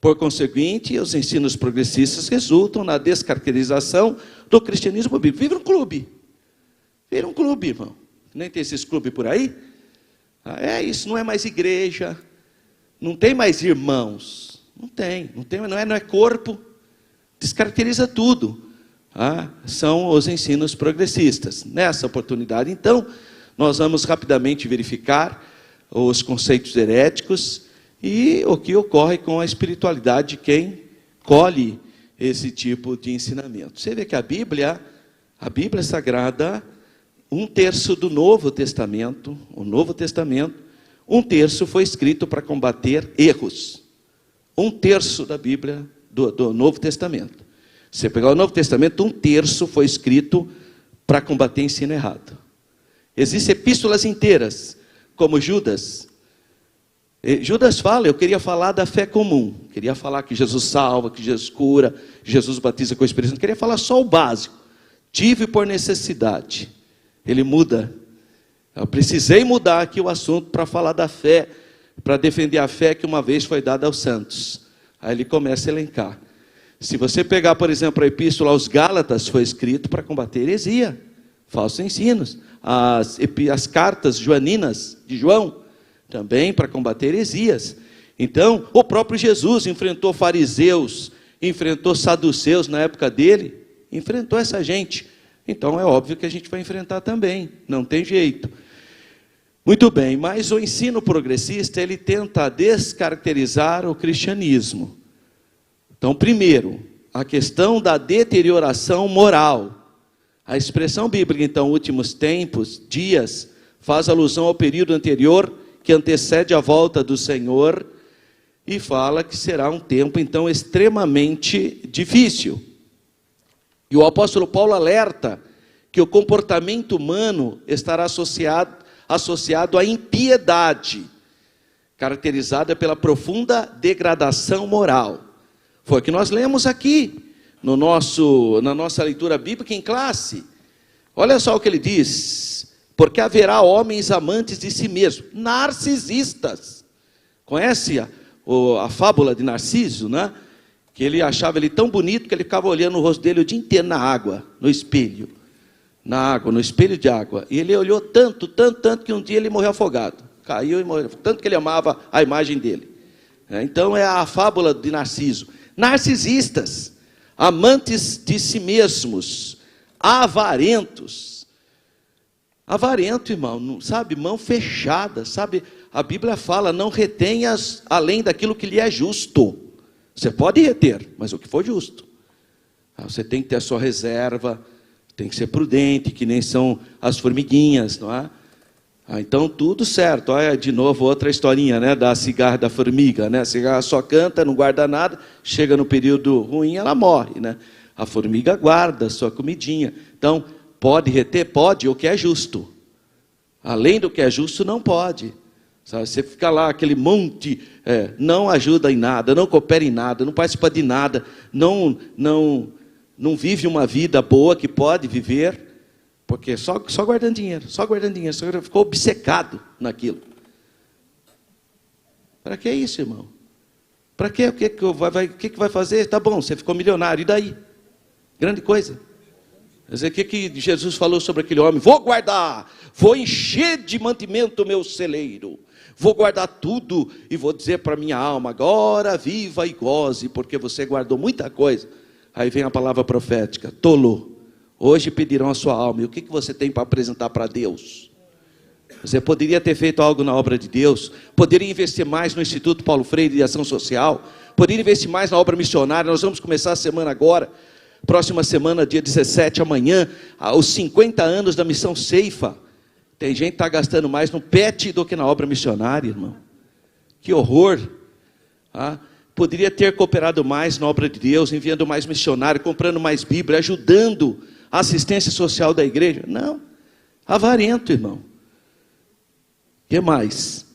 Por conseguinte, os ensinos progressistas resultam na descaracterização do cristianismo bíblico. Vira um clube. Vira um clube, irmão. Nem tem esses clubes por aí? É isso, não é mais igreja. Não tem mais irmãos. Não é corpo. Descaracteriza tudo. São os ensinos progressistas. Nessa oportunidade, então, nós vamos rapidamente verificar os conceitos heréticos e o que ocorre com a espiritualidade de quem colhe esse tipo de ensinamento. Você vê que a Bíblia Sagrada, 1/3 do Novo Testamento, o Novo Testamento, 1/3 foi escrito para combater erros. 1/3 da Bíblia, do Novo Testamento. Se você pegar o Novo Testamento, 1/3 foi escrito para combater ensino errado. Existem epístolas inteiras, como Judas. Judas fala, eu queria falar da fé comum. Queria falar que Jesus salva, que Jesus cura, que Jesus batiza com o Espírito Santo. Queria falar só o básico. Tive por necessidade. Ele muda. Eu precisei mudar aqui o assunto para falar da fé, para defender a fé que uma vez foi dada aos santos. Aí ele começa a elencar. Se você pegar, por exemplo, a epístola aos Gálatas, foi escrito para combater heresia, falsos ensinos. As cartas joaninas de João, também para combater heresias. Então, o próprio Jesus enfrentou fariseus, enfrentou saduceus na época dele, enfrentou essa gente. Então, é óbvio que a gente vai enfrentar também, não tem jeito. Muito bem, mas o ensino progressista, ele tenta descaracterizar o cristianismo. Então, primeiro, a questão da deterioração moral. A expressão bíblica, então, últimos tempos, dias, faz alusão ao período anterior que antecede a volta do Senhor e fala que será um tempo, então, extremamente difícil. E o apóstolo Paulo alerta que o comportamento humano estará associado à impiedade, caracterizada pela profunda degradação moral. Foi o que nós lemos aqui, na nossa leitura bíblica em classe. Olha só o que ele diz: porque haverá homens amantes de si mesmos, narcisistas. Conhece a fábula de Narciso, né? Que ele achava ele tão bonito que ele ficava olhando o rosto dele o dia inteiro na água, no espelho. Na água, no espelho de água. E ele olhou tanto que um dia ele morreu afogado. Caiu e morreu, tanto que ele amava a imagem dele. Então é a fábula de Narciso. Narcisistas, amantes de si mesmos, avarentos. Avarento, irmão, sabe, mão fechada, sabe? A Bíblia fala, não retenhas além daquilo que lhe é justo. Você pode reter, mas o que for justo. Você tem que ter a sua reserva, tem que ser prudente, que nem são as formiguinhas, não é? Então tudo certo. Olha de novo outra historinha, né, da cigarra da formiga, né? A cigarra só canta, não guarda nada, chega no período ruim, ela morre, né? A formiga guarda a sua comidinha. Então, pode reter? Pode, o que é justo. Além do que é justo, não pode. Sabe? Você fica lá, aquele monte, não ajuda em nada, não coopera em nada, não participa de nada, não vive uma vida boa que pode viver, porque só guardando dinheiro, só ficou obcecado naquilo. Para que isso, irmão? Para quê? O que vai fazer? Tá bom, você ficou milionário, e daí? Grande coisa. Quer dizer, o que Jesus falou sobre aquele homem? Vou guardar, vou encher de mantimento o meu celeiro, vou guardar tudo e vou dizer para minha alma, agora viva e goze, porque você guardou muita coisa. Aí vem a palavra profética, tolo, hoje pedirão a sua alma, e o que você tem para apresentar para Deus? Você poderia ter feito algo na obra de Deus, poderia investir mais no Instituto Paulo Freire de Ação Social, poderia investir mais na obra missionária. Nós vamos começar a semana agora, próxima semana, dia 17, amanhã, os 50 anos da missão Ceifa. Tem gente que está gastando mais no PET do que na obra missionária, irmão. Que horror! Poderia ter cooperado mais na obra de Deus, enviando mais missionário, comprando mais Bíblia, ajudando a assistência social da igreja. Não, avarento, irmão. O que mais?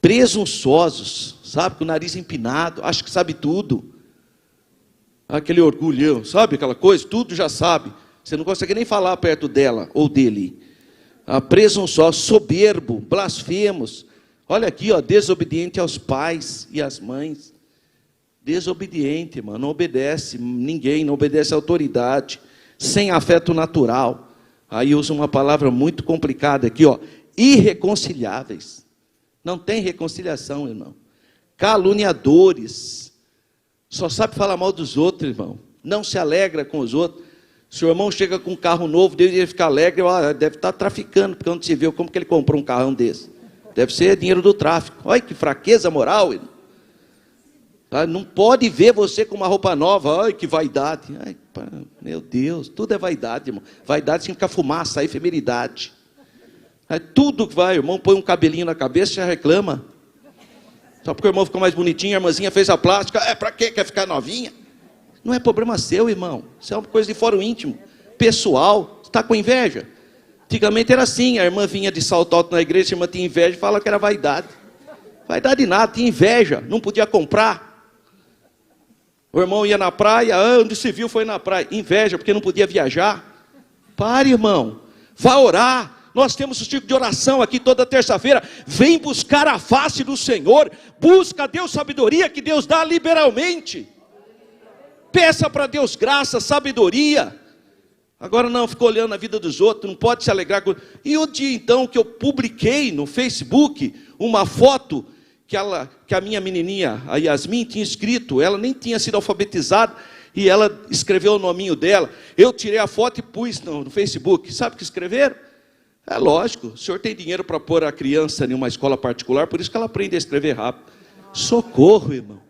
presunçosos, sabe, com o nariz empinado, acha que sabe tudo. Aquele orgulhão, sabe aquela coisa? Tudo já sabe. Você não consegue nem falar perto dela ou dele. Presunçosos, soberbo, blasfemos. Olha aqui, ó, desobediente aos pais e às mães. Desobediente, irmão, não obedece ninguém, não obedece à autoridade. Sem afeto natural. Aí usa uma palavra muito complicada aqui, ó. Irreconciliáveis. Não tem reconciliação, irmão. Caluniadores. Só sabe falar mal dos outros, irmão. Não se alegra com os outros. Se o irmão chega com um carro novo, deve ficar alegre, deve estar traficando, porque onde se viu, como que ele comprou um carrão desse? Deve ser dinheiro do tráfico. Olha que fraqueza moral, irmão. Não pode ver você com uma roupa nova. Ai, que vaidade. Ai, meu Deus, tudo é vaidade, irmão. Vaidade significa fumaça, efemeridade. Tudo que vai, o irmão põe um cabelinho na cabeça e já reclama. Só porque o irmão ficou mais bonitinho, a irmãzinha fez a plástica. Para quê? Quer ficar novinha? Não é problema seu, irmão. Isso é uma coisa de fórum íntimo, pessoal. Você está com inveja? Antigamente era assim, a irmã vinha de salto alto na igreja, a irmã tinha inveja e fala que era vaidade. Vaidade nada, tinha inveja, não podia comprar. O irmão ia na praia, onde se viu foi na praia. Inveja, porque não podia viajar. Pare, irmão. Vá orar. Nós temos o tipo de oração aqui toda terça-feira. Vem buscar a face do Senhor. Busca a Deus sabedoria que Deus dá liberalmente. Peça para Deus graça, sabedoria. Agora não, ficou olhando a vida dos outros, não pode se alegrar com... E o dia então que eu publiquei no Facebook uma foto que a minha menininha, a Yasmin, tinha escrito, ela nem tinha sido alfabetizada, e ela escreveu o nominho dela. Eu tirei a foto e pus no Facebook. Sabe o que escreveram? É lógico, o senhor tem dinheiro para pôr a criança em uma escola particular, por isso que ela aprende a escrever rápido. Socorro, irmão.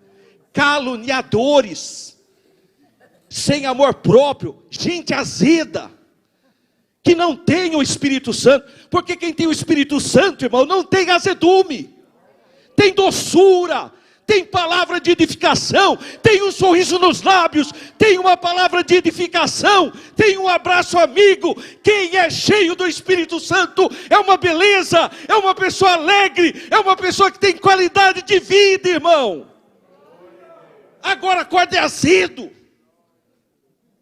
Caluniadores, sem amor próprio, gente azeda, que não tem o Espírito Santo, porque quem tem o Espírito Santo, irmão, não tem azedume, tem doçura, tem palavra de edificação, tem um sorriso nos lábios, tem uma palavra de edificação, tem um abraço amigo. Quem é cheio do Espírito Santo é uma beleza, é uma pessoa alegre, é uma pessoa que tem qualidade de vida, irmão. Agora acorda azedo.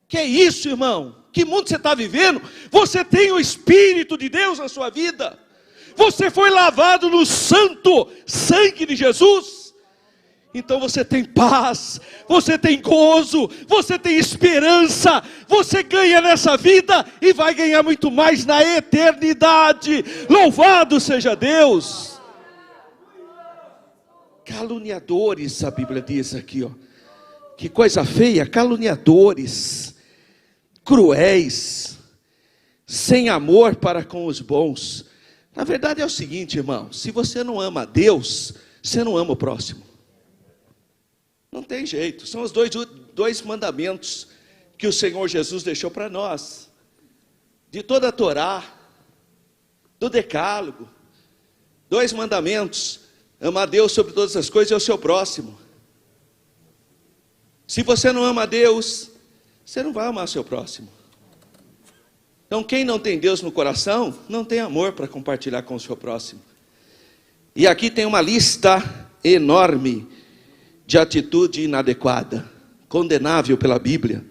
Que é isso, irmão? Que mundo você está vivendo? Você tem o Espírito de Deus na sua vida. Você foi lavado no santo sangue de Jesus. Então você tem paz, você tem gozo, você tem esperança. Você ganha nessa vida e vai ganhar muito mais na eternidade. Louvado seja Deus. Caluniadores, a Bíblia diz aqui, ó. Que coisa feia, caluniadores, cruéis, sem amor para com os bons. Na verdade é o seguinte, irmão, se você não ama a Deus, você não ama o próximo. Não tem jeito, são os dois mandamentos que o Senhor Jesus deixou para nós. De toda a Torá, do Decálogo, 2 mandamentos: amar a Deus sobre todas as coisas e ao seu próximo. Se você não ama a Deus, você não vai amar o seu próximo. Então quem não tem Deus no coração, não tem amor para compartilhar com o seu próximo. E aqui tem uma lista enorme de atitude inadequada, condenável pela Bíblia.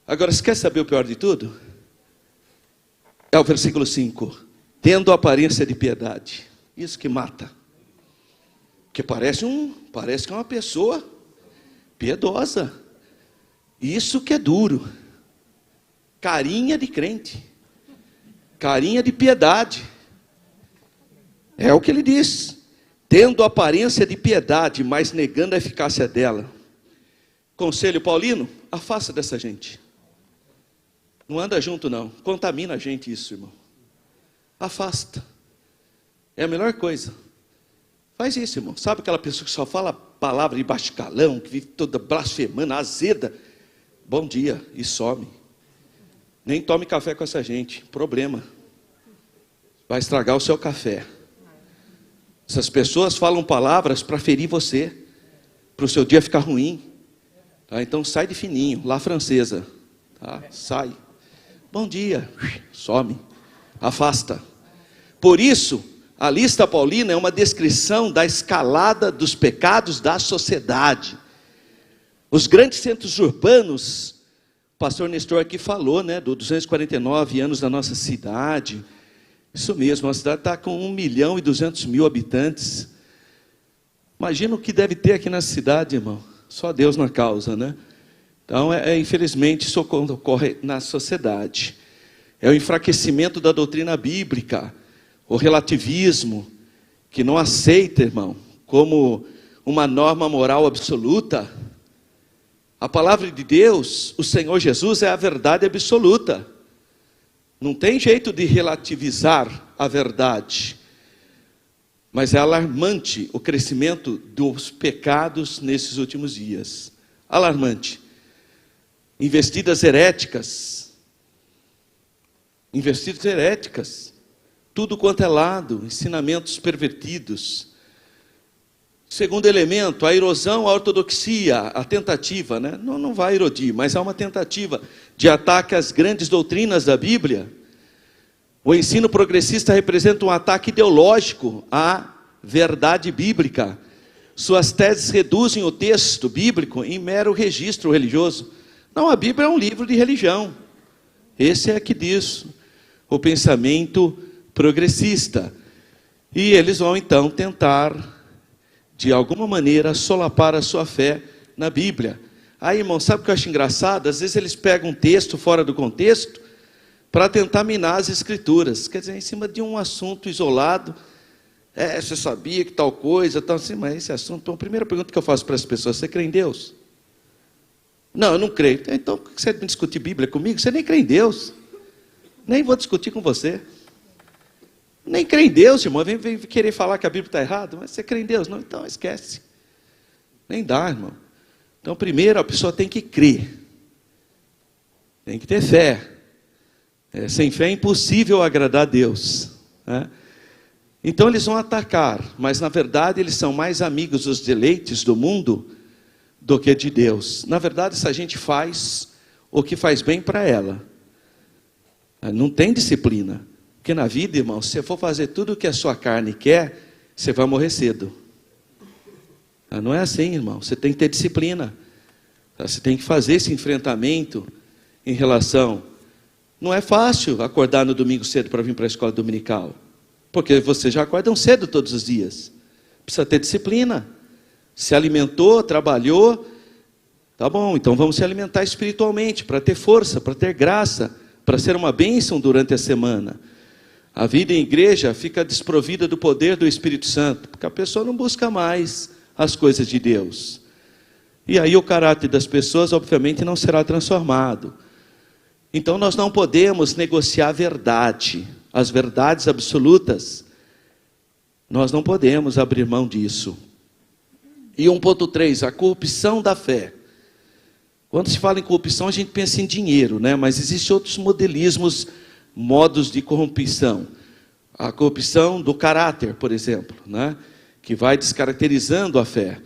Agora, você quer saber o pior de tudo? É o versículo 5. Tendo aparência de piedade. Isso que mata. Porque parece que é uma pessoa piedosa. Isso que é duro. Carinha de crente. Carinha de piedade. É o que ele diz. Tendo aparência de piedade, mas negando a eficácia dela. Conselho paulino: afasta dessa gente. Não anda junto não, contamina a gente isso, irmão. Afasta. É a melhor coisa. Faz isso, irmão. Sabe aquela pessoa que só fala palavra de baixo calão, que vive toda blasfemando, azeda? Bom dia, e some. Nem tome café com essa gente, problema. Vai estragar o seu café. Essas pessoas falam palavras para ferir você, para o seu dia ficar ruim. Tá? Então sai de fininho, lá francesa. Tá? Sai. Bom dia, some, afasta. Por isso, A lista paulina é uma descrição da escalada dos pecados da sociedade. Os grandes centros urbanos, o pastor Nestor aqui falou, né, dos 249 anos da nossa cidade. Isso mesmo, a cidade está com 1.200.000 habitantes. Imagina o que deve ter aqui na cidade, irmão. Só Deus na causa, né? Então, infelizmente, isso ocorre na sociedade. É o enfraquecimento da doutrina bíblica, o relativismo, que não aceita, irmão, como uma norma moral absoluta. A palavra de Deus, o Senhor Jesus, é a verdade absoluta. Não tem jeito de relativizar a verdade. Mas é alarmante o crescimento dos pecados nesses últimos dias. Alarmante. Investidas heréticas. Tudo quanto é lado, ensinamentos pervertidos. Segundo elemento, a erosão, a ortodoxia, a tentativa, né? Não vai erodir, mas há uma tentativa de ataque às grandes doutrinas da Bíblia. O ensino progressista representa um ataque ideológico à verdade bíblica. Suas teses reduzem o texto bíblico em mero registro religioso. Não, a Bíblia é um livro de religião. Esse é que diz o pensamento progressista. E eles vão então tentar, de alguma maneira, solapar a sua fé na Bíblia. Aí, irmão, sabe o que eu acho engraçado? Às vezes eles pegam um texto fora do contexto para tentar minar as escrituras. Quer dizer, em cima de um assunto isolado. Você sabia que tal coisa, tal assim, mas esse assunto... Então, a primeira pergunta que eu faço para as pessoas: você crê em Deus? Não, eu não creio. Então, por que você vai discutir Bíblia comigo? Você nem crê em Deus. Nem vou discutir com você. Nem crê em Deus, irmão. Vem querer falar que a Bíblia está errada, mas você crê em Deus? Não, então esquece. Nem dá, irmão. Então, primeiro, a pessoa tem que crer. Tem que ter fé. Sem fé é impossível agradar a Deus, né? Então, eles vão atacar, mas na verdade eles são mais amigos dos deleites do mundo do que de Deus. Na verdade, essa gente faz o que faz bem para ela. Não tem disciplina. Porque na vida, irmão, se você for fazer tudo o que a sua carne quer, você vai morrer cedo. Não é assim, irmão. Você tem que ter disciplina. Você tem que fazer esse enfrentamento em relação... Não é fácil acordar no domingo cedo para vir para a escola dominical. Porque você já acorda cedo todos os dias. Precisa ter disciplina. Se alimentou, trabalhou. Tá bom, então vamos se alimentar espiritualmente, para ter força, para ter graça, para ser uma bênção durante a semana. A vida em igreja fica desprovida do poder do Espírito Santo, porque a pessoa não busca mais as coisas de Deus. E aí o caráter das pessoas, obviamente, não será transformado. Então nós não podemos negociar a verdade, as verdades absolutas. Nós não podemos abrir mão disso. E 1.3, a corrupção da fé. Quando se fala em corrupção, a gente pensa em dinheiro, né? Mas existem outros modos de corrupção. A corrupção do caráter, por exemplo, né? Que vai descaracterizando a fé.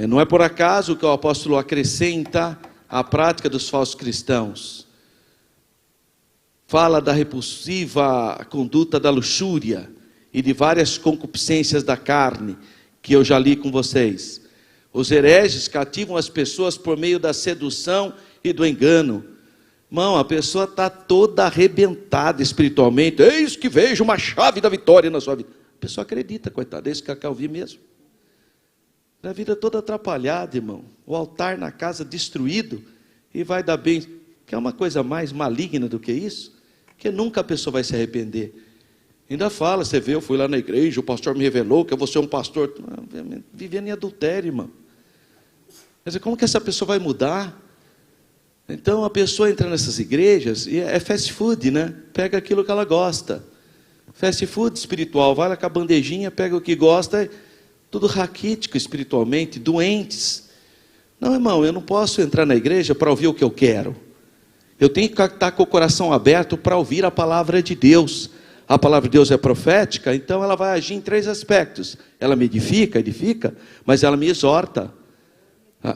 Não é por acaso que o apóstolo acrescenta a prática dos falsos cristãos. Fala da repulsiva conduta da luxúria e de várias concupiscências da carne, que eu já li com vocês. Os hereges cativam as pessoas por meio da sedução e do engano. Irmão, a pessoa está toda arrebentada espiritualmente. Eis que vejo uma chave da vitória na sua vida. A pessoa acredita, coitada, é isso que eu ouvi mesmo. A vida toda atrapalhada, irmão. O altar na casa destruído e vai dar bem. Que é uma coisa mais maligna do que isso? Que nunca a pessoa vai se arrepender. Ainda fala, você vê, eu fui lá na igreja, o pastor me revelou que eu vou ser um pastor. Vivendo em adultério, irmão. Quer dizer, como que essa pessoa vai mudar? Então a pessoa entra nessas igrejas e é fast food, né? Pega aquilo que ela gosta. Fast food espiritual, vai lá com a bandejinha, pega o que gosta, tudo raquítico espiritualmente, doentes. Não, irmão, eu não posso entrar na igreja para ouvir o que eu quero. Eu tenho que estar com o coração aberto para ouvir a palavra de Deus. A palavra de Deus é profética, então ela vai agir em 3 aspectos. Ela me edifica, mas ela me exorta.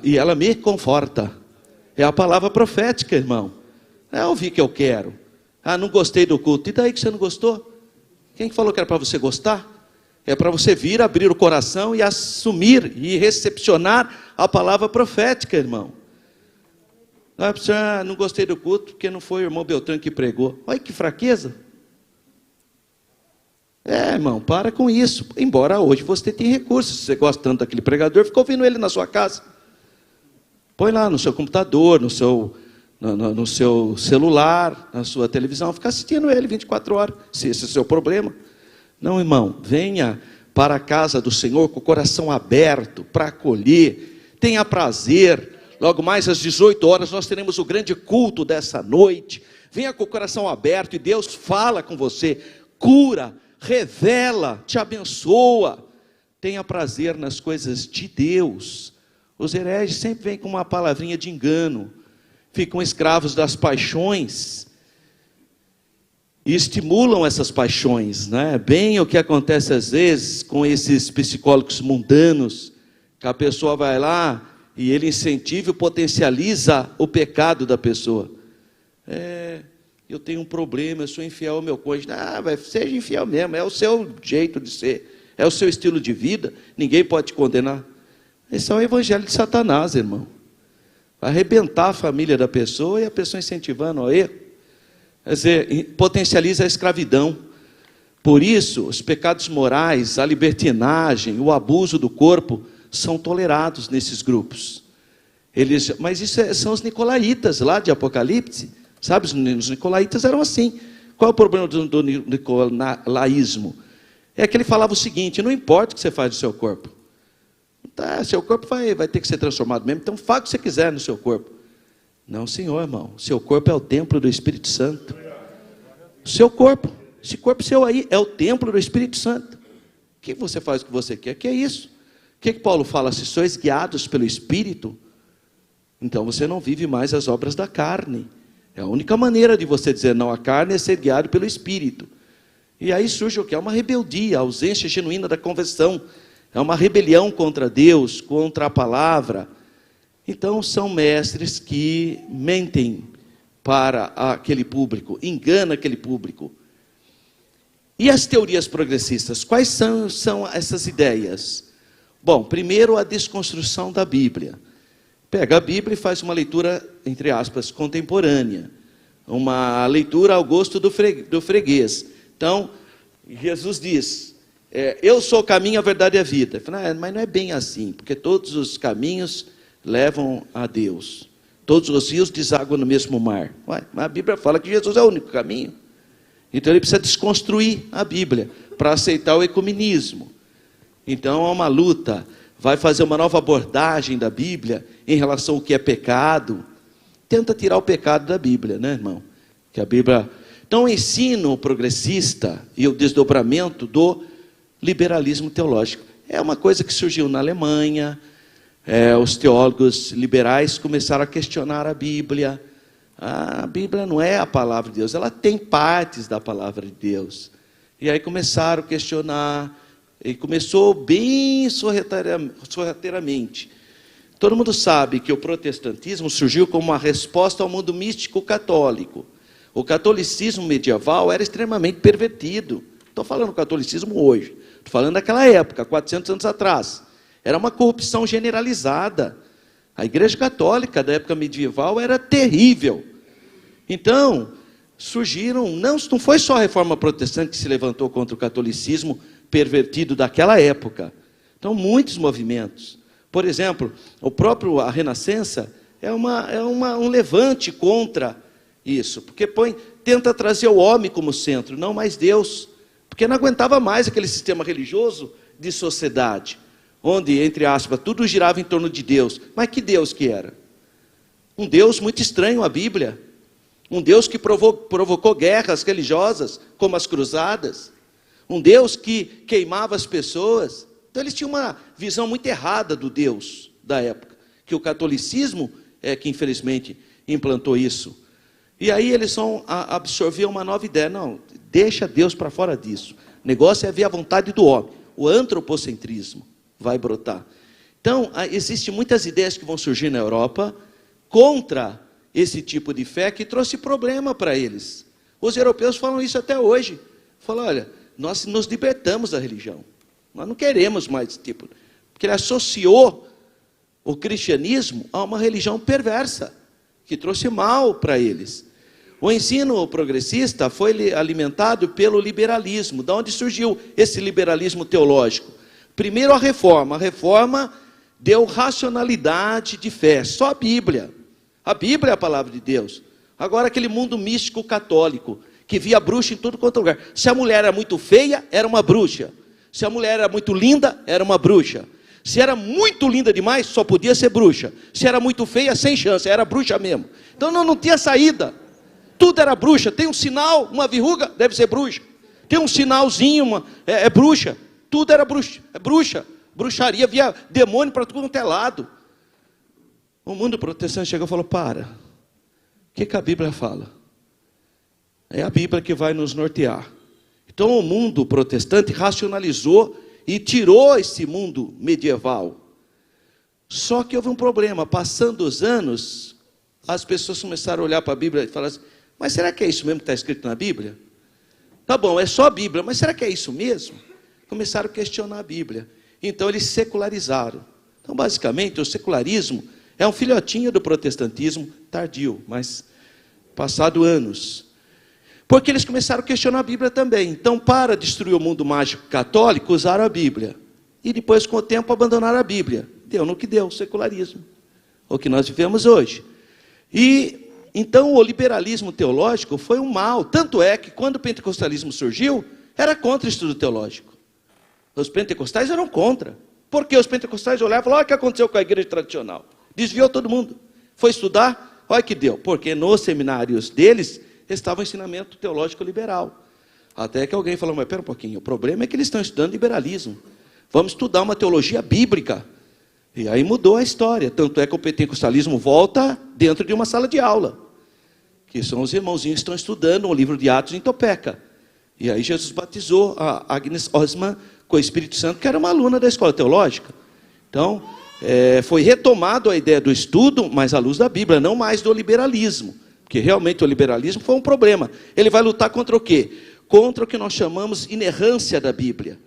E ela me conforta. É a palavra profética, irmão. É ouvir que eu quero. Não gostei do culto. E daí que você não gostou? Quem falou que era para você gostar? É para você vir, abrir o coração e assumir e recepcionar a palavra profética, irmão. Não gostei do culto porque não foi o irmão Beltrão que pregou. Olha que fraqueza. Irmão, para com isso. Embora hoje você tenha recursos. Se você gosta tanto daquele pregador, fica ouvindo ele na sua casa. Põe lá no seu computador, no seu celular, na sua televisão. Fica assistindo ele 24 horas, se esse é o seu problema. Não, irmão, venha para a casa do Senhor com o coração aberto para acolher. Tenha prazer. Logo mais às 18 horas nós teremos o grande culto dessa noite. Venha com o coração aberto e Deus fala com você. Cura, revela, te abençoa. Tenha prazer nas coisas de Deus. Os hereges sempre vêm com uma palavrinha de engano. Ficam escravos das paixões. E estimulam essas paixões, né? Bem o que acontece às vezes com esses psicólogos mundanos. Que a pessoa vai lá e ele incentiva e potencializa o pecado da pessoa. Eu tenho um problema, eu sou infiel ao meu cônjuge. Seja infiel mesmo, é o seu jeito de ser, é o seu estilo de vida, ninguém pode te condenar. Esse é o evangelho de Satanás, irmão. Vai arrebentar a família da pessoa e a pessoa incentivando ao erro. Quer dizer, potencializa a escravidão. Por isso, os pecados morais, a libertinagem, o abuso do corpo são tolerados nesses grupos. Mas isso são os nicolaítas lá de Apocalipse. Sabe, os nicolaítas eram assim. Qual é o problema do nicolaísmo? É que ele falava o seguinte: não importa o que você faz no seu corpo. Seu corpo vai ter que ser transformado mesmo, então faça o que você quiser no seu corpo. Não, senhor, irmão. Seu corpo é o templo do Espírito Santo. Seu corpo, esse corpo seu aí, é o templo do Espírito Santo. O que você faz o que você quer? Que é isso? O que Paulo fala? Se sois guiados pelo Espírito, então você não vive mais as obras da carne. É a única maneira de você dizer não à carne é ser guiado pelo Espírito. E aí surge o que? É uma rebeldia, a ausência genuína da conversão. É uma rebelião contra Deus, contra a palavra. Então são mestres que mentem para aquele público, enganam aquele público. E as teorias progressistas, quais são essas ideias? Bom, primeiro a desconstrução da Bíblia. Pega a Bíblia e faz uma leitura, entre aspas, contemporânea. Uma leitura ao gosto do freguês. Então, Jesus diz, eu sou o caminho, a verdade e a vida. Fala, mas não é bem assim, porque todos os caminhos levam a Deus. Todos os rios desaguam no mesmo mar. Mas a Bíblia fala que Jesus é o único caminho. Então ele precisa desconstruir a Bíblia para aceitar o ecumenismo. Então há uma luta. Vai fazer uma nova abordagem da Bíblia em relação ao que é pecado. Tenta tirar o pecado da Bíblia, né, irmão? Que a Bíblia... Então o ensino progressista e o desdobramento do liberalismo teológico é uma coisa que surgiu na Alemanha. Os teólogos liberais começaram a questionar a Bíblia. A Bíblia não é a palavra de Deus, ela tem partes da palavra de Deus. E aí começaram a questionar, e começou bem sorrateiramente. Todo mundo sabe que o protestantismo surgiu como uma resposta ao mundo místico católico. O catolicismo medieval era extremamente pervertido. Estou falando do catolicismo hoje, estou falando daquela época, 400 anos atrás. Era uma corrupção generalizada. A Igreja Católica da época medieval era terrível. Então, surgiram, não foi só a Reforma Protestante que se levantou contra o catolicismo pervertido daquela época. Então, muitos movimentos. Por exemplo, a Renascença é um levante contra isso, porque tenta trazer o homem como centro, não mais Deus, porque não aguentava mais aquele sistema religioso de sociedade, onde, entre aspas, tudo girava em torno de Deus. Mas que Deus que era? Um Deus muito estranho à Bíblia. Um Deus que provocou guerras religiosas, como as cruzadas. Um Deus que queimava as pessoas. Então eles tinham uma visão muito errada do Deus da época. Que o catolicismo é que infelizmente implantou isso. E aí eles vão absorver uma nova ideia. Não, deixa Deus para fora disso. O negócio é ver a vontade do homem. O antropocentrismo vai brotar. Então, existem muitas ideias que vão surgir na Europa contra esse tipo de fé que trouxe problema para eles. Os europeus falam isso até hoje. Falam, olha, nós nos libertamos da religião. Nós não queremos mais esse tipo. Porque ele associou o cristianismo a uma religião perversa, que trouxe mal para eles. O ensino progressista foi alimentado pelo liberalismo. De onde surgiu esse liberalismo teológico? Primeiro a reforma. A reforma deu racionalidade de fé. Só a Bíblia. A Bíblia é a palavra de Deus. Agora aquele mundo místico católico, que via bruxa em tudo quanto é lugar. Se a mulher era muito feia, era uma bruxa. Se a mulher era muito linda, era uma bruxa. Se era muito linda demais, só podia ser bruxa. Se era muito feia, sem chance, era bruxa mesmo. Então não tinha saída. Tudo era bruxa. Tem um sinal, uma verruga, deve ser bruxa. Tem um sinalzinho, é bruxa. Tudo era bruxa. É bruxa. Bruxaria, via demônio para tudo quanto é lado. O mundo protestante chegou e falou, para. O que a Bíblia fala? É a Bíblia que vai nos nortear. Então o mundo protestante racionalizou e tirou esse mundo medieval. Só que houve um problema. Passando os anos, as pessoas começaram a olhar para a Bíblia e falar assim, mas será que é isso mesmo que está escrito na Bíblia? Tá bom, é só a Bíblia, mas será que é isso mesmo? Começaram a questionar a Bíblia. Então eles secularizaram. Então basicamente o secularismo é um filhotinho do protestantismo tardio, mas passado anos. Porque eles começaram a questionar a Bíblia também. Então, para destruir o mundo mágico católico, usaram a Bíblia. E depois, com o tempo, abandonaram a Bíblia. Deu no que deu, o secularismo. O que nós vivemos hoje. E, então, o liberalismo teológico foi um mal. Tanto é que, quando o pentecostalismo surgiu, era contra o estudo teológico. Os pentecostais eram contra. Porque os pentecostais olhavam e falavam, olha o que aconteceu com a igreja tradicional. Desviou todo mundo. Foi estudar, olha o que deu. Porque nos seminários deles estava o ensinamento teológico liberal. Até que alguém falou, mas pera um pouquinho, o problema é que eles estão estudando liberalismo. Vamos estudar uma teologia bíblica. E aí mudou a história. Tanto é que o pentecostalismo volta dentro de uma sala de aula. Que são os irmãozinhos que estão estudando o livro de Atos em Topeka. E aí Jesus batizou a Agnes Osman com o Espírito Santo, que era uma aluna da escola teológica. Então, foi retomado a ideia do estudo, mas à luz da Bíblia, não mais do liberalismo. Porque realmente o liberalismo foi um problema. Ele vai lutar contra o quê? Contra o que nós chamamos inerrância da Bíblia.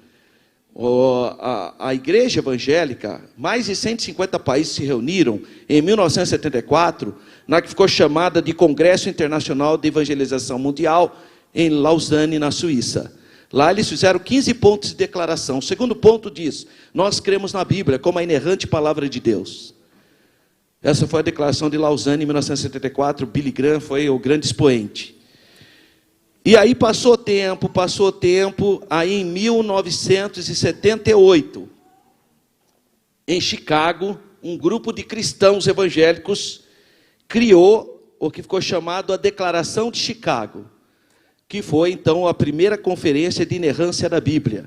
A igreja evangélica, mais de 150 países se reuniram em 1974, na que ficou chamada de Congresso Internacional de Evangelização Mundial, em Lausanne, na Suíça. Lá eles fizeram 15 pontos de declaração. O segundo ponto diz, nós cremos na Bíblia como a inerrante palavra de Deus. Essa foi a declaração de Lausanne, em 1974, Billy Graham foi o grande expoente. E aí passou tempo, aí em 1978, em Chicago, um grupo de cristãos evangélicos criou o que ficou chamado a Declaração de Chicago, que foi então a primeira conferência de inerrância da Bíblia.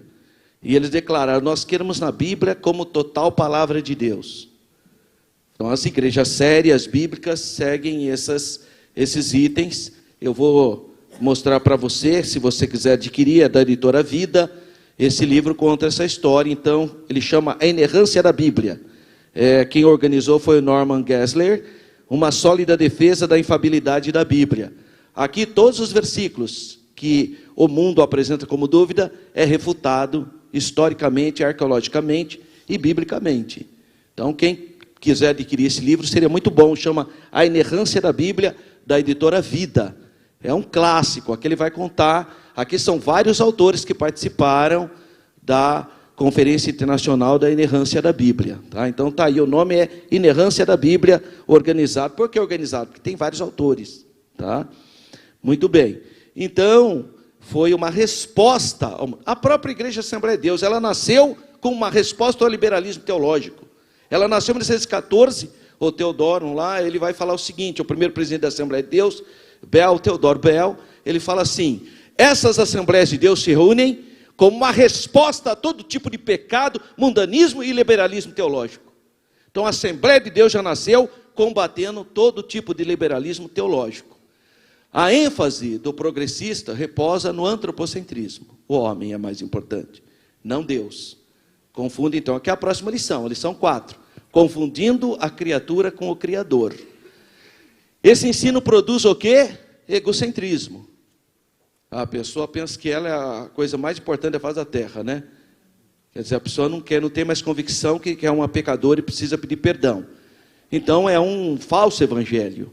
E eles declararam, nós queremos na Bíblia como total palavra de Deus. Então, as igrejas sérias, bíblicas, seguem esses itens. Eu vou mostrar para você, se você quiser adquirir, é da editora Vida. Esse livro conta essa história. Então, ele chama A Inerrância da Bíblia. Quem organizou foi o Norman Geisler, uma sólida defesa da infabilidade da Bíblia. Aqui, todos os versículos que o mundo apresenta como dúvida, é refutado historicamente, arqueologicamente e biblicamente. Então, quem quiser adquirir esse livro, seria muito bom. Chama A Inerrância da Bíblia, da editora Vida. É um clássico. Aqui ele vai contar. Aqui são vários autores que participaram da Conferência Internacional da Inerrância da Bíblia. Tá? Então está aí, o nome é Inerrância da Bíblia, organizado. Por que organizado? Porque tem vários autores. Tá? Muito bem. Então, foi uma resposta. A própria Igreja Assembleia de Deus, ela nasceu com uma resposta ao liberalismo teológico. Ela nasceu em 1914, o Teodoro lá, ele vai falar o seguinte, o primeiro presidente da Assembleia de Deus, Teodoro Bell, ele fala assim, essas Assembleias de Deus se reúnem como uma resposta a todo tipo de pecado, mundanismo e liberalismo teológico. Então a Assembleia de Deus já nasceu combatendo todo tipo de liberalismo teológico. A ênfase do progressista reposa no antropocentrismo. O homem é mais importante, não Deus. Confunde então, aqui é a próxima lição, a lição 4. Confundindo a criatura com o Criador. Esse ensino produz o quê? Egocentrismo. A pessoa pensa que ela é a coisa mais importante da face da terra, né? Quer dizer, a pessoa não tem mais convicção que é uma pecadora e precisa pedir perdão. Então é um falso evangelho.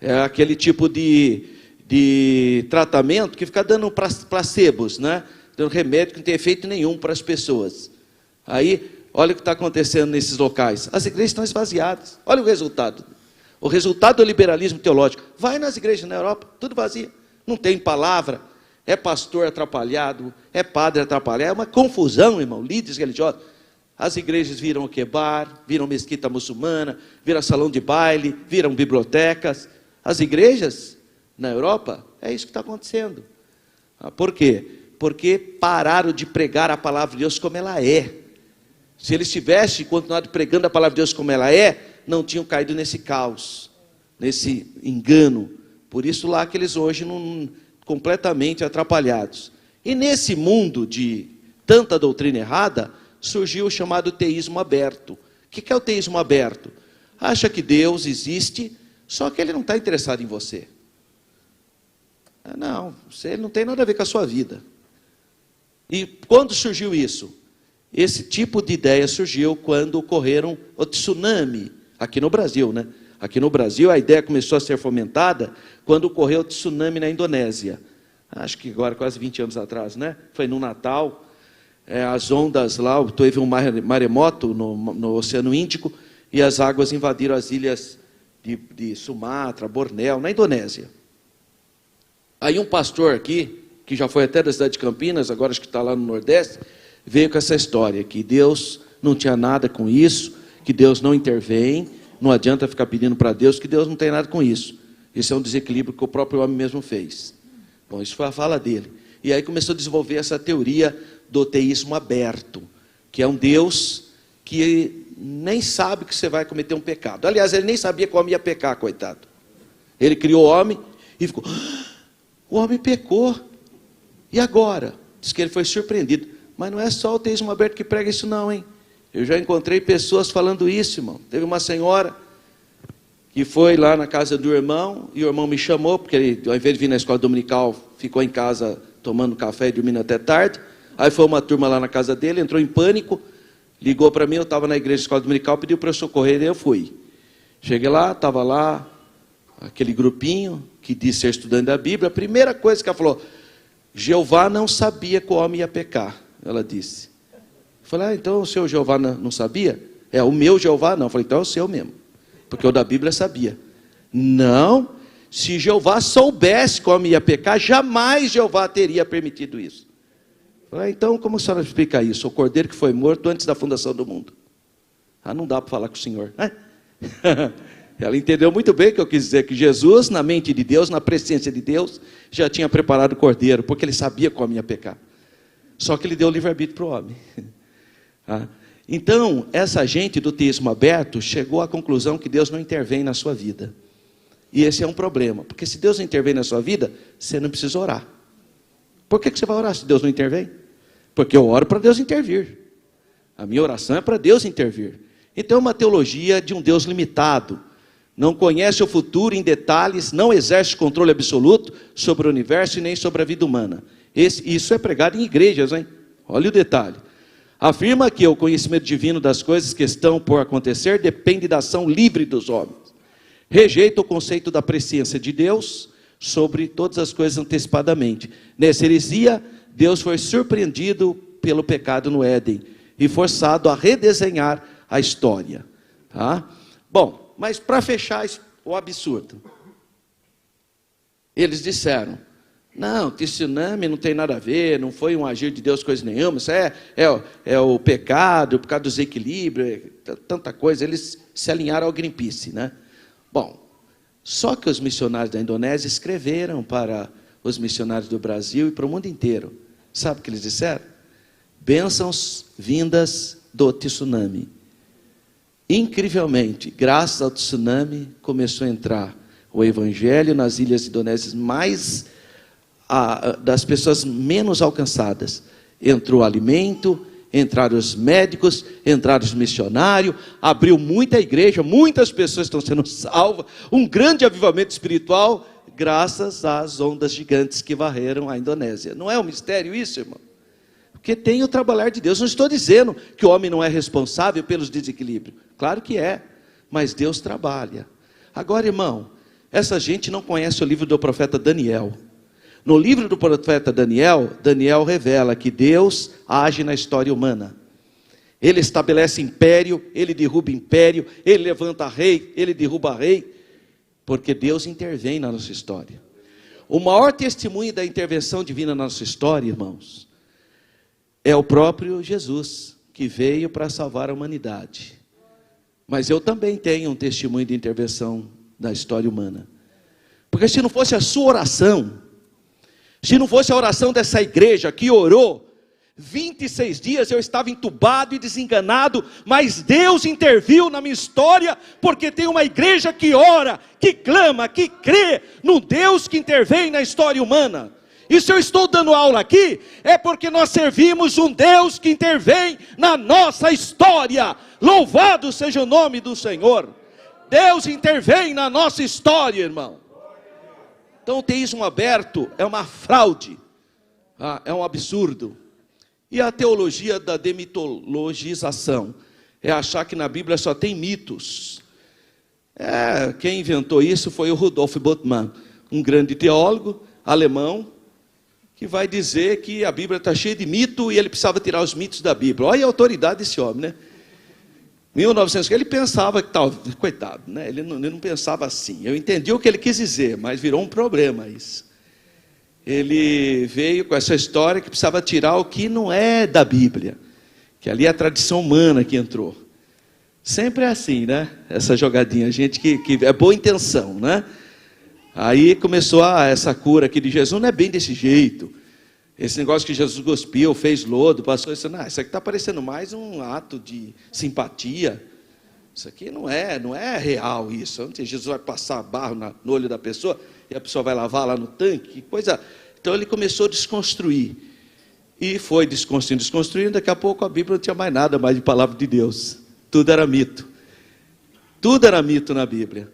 É aquele tipo de tratamento que fica dando placebos, né? Dando remédio que não tem efeito nenhum para as pessoas. Aí, olha o que está acontecendo nesses locais. As igrejas estão esvaziadas. Olha o resultado. O resultado do liberalismo teológico. Vai nas igrejas na Europa, tudo vazio. Não tem palavra. É pastor atrapalhado, é padre atrapalhado. É uma confusão, irmão. Líderes religiosos. As igrejas viram o bar, viram mesquita muçulmana, viram salão de baile, viram bibliotecas. As igrejas na Europa, é isso que está acontecendo. Por quê? Porque pararam de pregar a palavra de Deus como ela é. Se eles tivessem continuado pregando a palavra de Deus como ela é, não tinham caído nesse caos, nesse engano. Por isso lá que eles hoje não completamente atrapalhados. E nesse mundo de tanta doutrina errada, surgiu o chamado teísmo aberto. O que é o teísmo aberto? Acha que Deus existe, só que Ele não está interessado em você. Não, ele não tem nada a ver com a sua vida. E quando surgiu isso? Esse tipo de ideia surgiu quando ocorreram o tsunami, aqui no Brasil, né? Aqui no Brasil a ideia começou a ser fomentada quando ocorreu o tsunami na Indonésia. Acho que agora quase 20 anos atrás, né? Foi no Natal, as ondas lá, teve um maremoto no Oceano Índico e as águas invadiram as ilhas de Sumatra, Bornéu, na Indonésia. Aí um pastor aqui, que já foi até da cidade de Campinas, agora acho que está lá no Nordeste, veio com essa história, que Deus não tinha nada com isso, que Deus não intervém, não adianta ficar pedindo para Deus, que Deus não tem nada com isso. Isso é um desequilíbrio que o próprio homem mesmo fez. Bom, isso foi a fala dele. E aí começou a desenvolver essa teoria do teísmo aberto, que é um Deus que nem sabe que você vai cometer um pecado. Aliás, ele nem sabia que o homem ia pecar, coitado. Ele criou o homem e ficou... O homem pecou. E agora? Diz que ele foi surpreendido. Mas não é só o teísmo aberto que prega isso não, hein? Eu já encontrei pessoas falando isso, irmão. Teve uma senhora que foi lá na casa do irmão, e o irmão me chamou, porque ele, ao invés de vir na escola dominical, ficou em casa tomando café e dormindo até tarde. Aí foi uma turma lá na casa dele, entrou em pânico, ligou para mim, eu estava na igreja da escola dominical, pediu para eu socorrer, e eu fui. Cheguei lá, estava lá, aquele grupinho que disse ser estudante da Bíblia. A primeira coisa que ela falou: Jeová não sabia que o homem ia pecar, ela disse. Eu falei: então o seu Jeová não sabia? O meu Jeová não. Eu falei: então é o seu mesmo, porque o da Bíblia sabia. Não, se Jeová soubesse que o homem ia pecar, jamais Jeová teria permitido isso. Eu falei: então como a senhora explica isso? O cordeiro que foi morto antes da fundação do mundo. Não dá para falar com o senhor. Ela entendeu muito bem o que eu quis dizer, que Jesus, na mente de Deus, na presciência de Deus, já tinha preparado o cordeiro, porque ele sabia que o homem ia pecar. Só que ele deu livre-arbítrio para o homem. Então, essa gente do teísmo aberto chegou à conclusão que Deus não intervém na sua vida. E esse é um problema, porque se Deus não intervém na sua vida, você não precisa orar. Por que você vai orar se Deus não intervém? Porque eu oro para Deus intervir. A minha oração é para Deus intervir. Então é uma teologia de um Deus limitado. Não conhece o futuro em detalhes, não exerce controle absoluto sobre o universo e nem sobre a vida humana. Isso é pregado em igrejas, hein? Olha o detalhe. Afirma que o conhecimento divino das coisas que estão por acontecer depende da ação livre dos homens. Rejeita o conceito da presciência de Deus sobre todas as coisas antecipadamente. Nessa heresia, Deus foi surpreendido pelo pecado no Éden e forçado a redesenhar a história. Bom, mas para fechar o absurdo, eles disseram: não, tsunami não tem nada a ver, não foi um agir de Deus coisa nenhuma, isso é o pecado do desequilíbrio, tanta coisa. Eles se alinharam ao Greenpeace, né? Bom, só que os missionários da Indonésia escreveram para os missionários do Brasil e para o mundo inteiro. Sabe o que eles disseram? Bênçãos vindas do tsunami. Incrivelmente, graças ao tsunami, começou a entrar o evangelho nas ilhas indonésias das pessoas menos alcançadas. Entrou alimento, entraram os médicos, entraram os missionários, abriu muita igreja, muitas pessoas estão sendo salvas, um grande avivamento espiritual, graças às ondas gigantes que varreram a Indonésia. Não é um mistério isso, irmão? Porque tem o trabalhar de Deus. Não estou dizendo que o homem não é responsável pelos desequilíbrios. Claro que é, mas Deus trabalha. Agora, irmão, essa gente não conhece o livro do profeta Daniel. No livro do profeta Daniel, Daniel revela que Deus age na história humana. Ele estabelece império, ele derruba império, ele levanta rei, ele derruba rei, porque Deus intervém na nossa história. O maior testemunho da intervenção divina na nossa história, irmãos, é o próprio Jesus, que veio para salvar a humanidade. Mas eu também tenho um testemunho de intervenção da história humana. Porque se não fosse a sua oração, se não fosse a oração dessa igreja que orou, 26 dias eu estava entubado e desenganado, mas Deus interviu na minha história, porque tem uma igreja que ora, que clama, que crê no Deus que intervém na história humana. E se eu estou dando aula aqui, é porque nós servimos um Deus que intervém na nossa história. Louvado seja o nome do Senhor. Deus intervém na nossa história, irmão. Então o teísmo aberto é uma fraude, é um absurdo. E a teologia da demitologização é achar que na Bíblia só tem mitos. Quem inventou isso foi o Rudolf Bultmann, um grande teólogo alemão, que vai dizer que a Bíblia está cheia de mito e ele precisava tirar os mitos da Bíblia. Olha a autoridade desse homem, né? 1900, ele pensava que tal, coitado, né? Ele não pensava assim. Eu entendi o que ele quis dizer, mas virou um problema isso. Ele veio com essa história que precisava tirar o que não é da Bíblia, que ali é a tradição humana que entrou. Sempre é assim, né? Essa jogadinha, gente que é boa intenção, né? Aí começou essa cura aqui de Jesus, não é bem desse jeito. Esse negócio que Jesus cuspiu, fez lodo, passou isso, não, isso aqui está parecendo mais um ato de simpatia. Isso aqui não é real isso. Jesus vai passar barro no olho da pessoa e a pessoa vai lavar lá no tanque, que coisa. Então ele começou a desconstruir. E foi desconstruindo, daqui a pouco a Bíblia não tinha mais nada mais de palavra de Deus. Tudo era mito. Tudo era mito na Bíblia.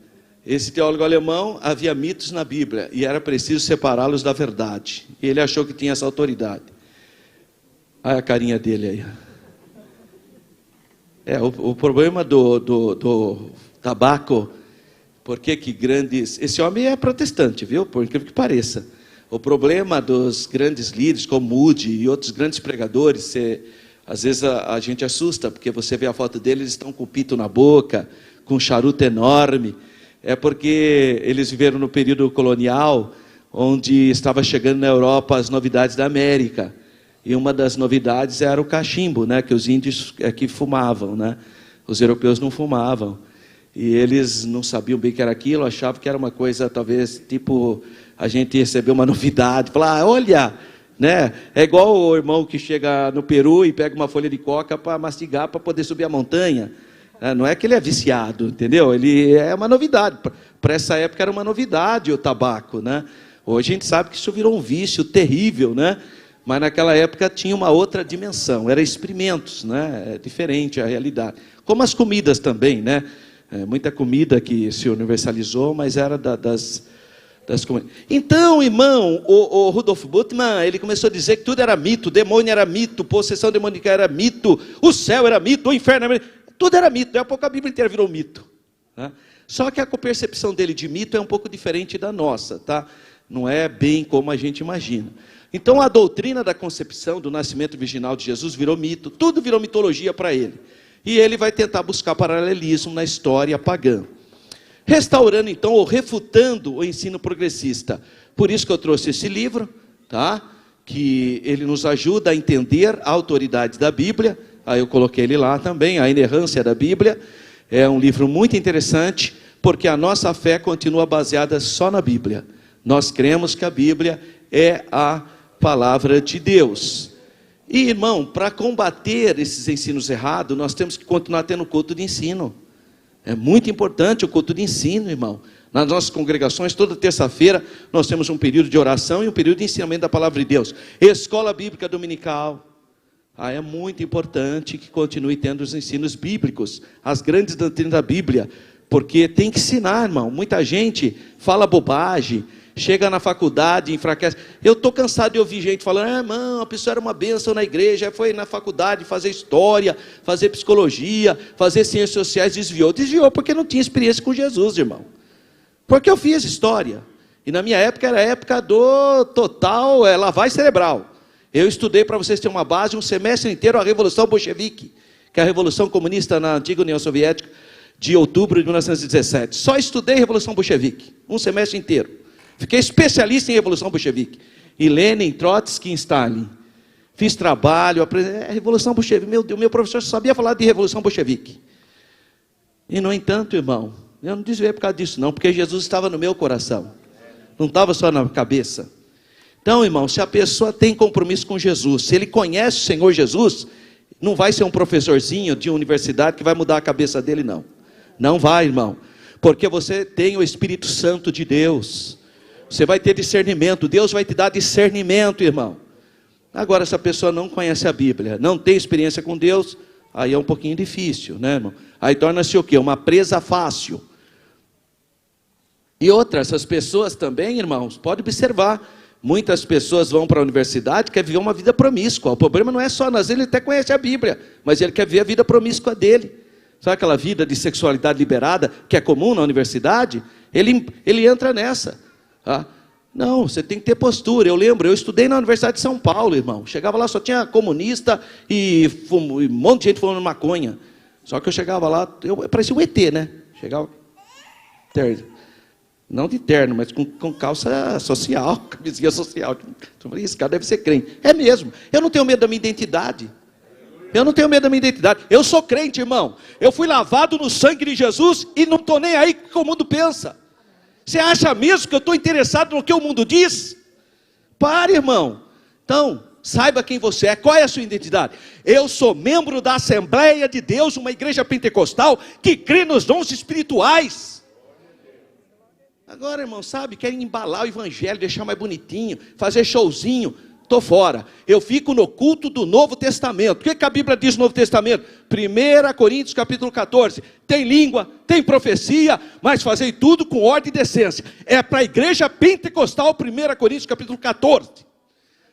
Esse teólogo alemão, havia mitos na Bíblia e era preciso separá-los da verdade. E ele achou que tinha essa autoridade. Olha a carinha dele aí. O problema do tabaco, porque que grandes... Esse homem é protestante, viu? Por incrível que pareça. O problema dos grandes líderes, como Moody e outros grandes pregadores, às vezes a gente assusta, porque você vê a foto deles, eles estão com o pito na boca, com um charuto enorme. É porque eles viveram no período colonial, onde estava chegando na Europa as novidades da América. E uma das novidades era o cachimbo, né, que os índios aqui fumavam, né? Os europeus não fumavam. E eles não sabiam bem o que era aquilo, achavam que era uma coisa, talvez, tipo, a gente recebeu uma novidade, falar, olha, né? É igual o irmão que chega no Peru e pega uma folha de coca para mastigar, para poder subir a montanha. Não é que ele é viciado, entendeu? Ele é uma novidade. Para essa época era uma novidade o tabaco, né? Hoje a gente sabe que isso virou um vício terrível, né? Mas naquela época tinha uma outra dimensão, era experimentos, né? É diferente a realidade. Como as comidas também, né? Muita comida que se universalizou, mas era das comidas. Então, irmão, o Rudolf Bultmann, ele começou a dizer que tudo era mito, o demônio era mito, possessão demoníaca era mito, o céu era mito, o inferno era mito. Tudo era mito, daqui a pouco a Bíblia inteira virou mito. Tá? Só que a percepção dele de mito é um pouco diferente da nossa, tá? Não é bem como a gente imagina. Então a doutrina da concepção do nascimento virginal de Jesus virou mito, tudo virou mitologia para ele. E ele vai tentar buscar paralelismo na história pagã. Restaurando então, ou refutando o ensino progressista. Por isso que eu trouxe esse livro, tá? Que ele nos ajuda a entender a autoridade da Bíblia. Aí eu coloquei ele lá também, A Inerrância da Bíblia. É um livro muito interessante, porque a nossa fé continua baseada só na Bíblia. Nós cremos que a Bíblia é a palavra de Deus. E, irmão, para combater esses ensinos errados, nós temos que continuar tendo culto de ensino. É muito importante o culto de ensino, irmão. Nas nossas congregações, toda terça-feira, nós temos um período de oração e um período de ensinamento da palavra de Deus. Escola Bíblica Dominical. É muito importante que continue tendo os ensinos bíblicos, as grandes doutrinas da Bíblia, porque tem que ensinar, irmão. Muita gente fala bobagem, chega na faculdade, enfraquece. Eu estou cansado de ouvir gente falando, irmão, a pessoa era uma bênção na igreja, foi na faculdade fazer história, fazer psicologia, fazer ciências sociais, desviou. Desviou porque não tinha experiência com Jesus, irmão. Porque eu fiz história. E na minha época era a época do total lavagem cerebral. Eu estudei, para vocês terem uma base, um semestre inteiro a Revolução Bolchevique, que é a Revolução Comunista na antiga União Soviética, de outubro de 1917. Só estudei Revolução Bolchevique, um semestre inteiro. Fiquei especialista em Revolução Bolchevique. E Lenin, Trotsky e Stalin. Fiz trabalho, aprendi. Revolução Bolchevique. Meu Deus, meu professor só sabia falar de Revolução Bolchevique. E, no entanto, irmão, eu não desviei por causa disso, não, porque Jesus estava no meu coração. Não estava só na cabeça. Então, irmão, se a pessoa tem compromisso com Jesus, se ele conhece o Senhor Jesus, não vai ser um professorzinho de universidade que vai mudar a cabeça dele, não. Não vai, irmão, porque você tem o Espírito Santo de Deus, você vai ter discernimento, Deus vai te dar discernimento, irmão. Agora, se a pessoa não conhece a Bíblia, não tem experiência com Deus, aí é um pouquinho difícil, né, irmão? Aí torna-se o quê? Uma presa fácil. E outras, essas pessoas também, irmãos, pode observar, muitas pessoas vão para a universidade, quer viver uma vida promíscua. O problema não é só, às vezes ele até conhece a Bíblia, mas ele quer viver a vida promíscua dele. Sabe aquela vida de sexualidade liberada, que é comum na universidade? Ele entra nessa. Tá? Não, você tem que ter postura. Eu lembro, eu estudei na Universidade de São Paulo, irmão. Chegava lá, só tinha comunista e um monte de gente fumando maconha. Só que eu chegava lá, eu parecia um ET, né? Chegava, terno. Não de terno, mas com calça social, camisinha social. Eu falei, esse cara deve ser crente. É mesmo, eu não tenho medo da minha identidade. Eu não tenho medo da minha identidade. Eu sou crente, irmão. Eu fui lavado no sangue de Jesus e não estou nem aí com o que o mundo pensa. Você acha mesmo que eu estou interessado no que o mundo diz? Pare, irmão. Então, saiba quem você é. Qual é a sua identidade? Eu sou membro da Assembleia de Deus, uma igreja pentecostal que crê nos dons espirituais. Agora, irmão, sabe, querem embalar o evangelho, deixar mais bonitinho, fazer showzinho. Estou fora. Eu fico no culto do Novo Testamento. O que a Bíblia diz no Novo Testamento? 1 Coríntios capítulo 14. Tem língua, tem profecia, mas fazei tudo com ordem e decência. É para a igreja pentecostal, 1 Coríntios capítulo 14.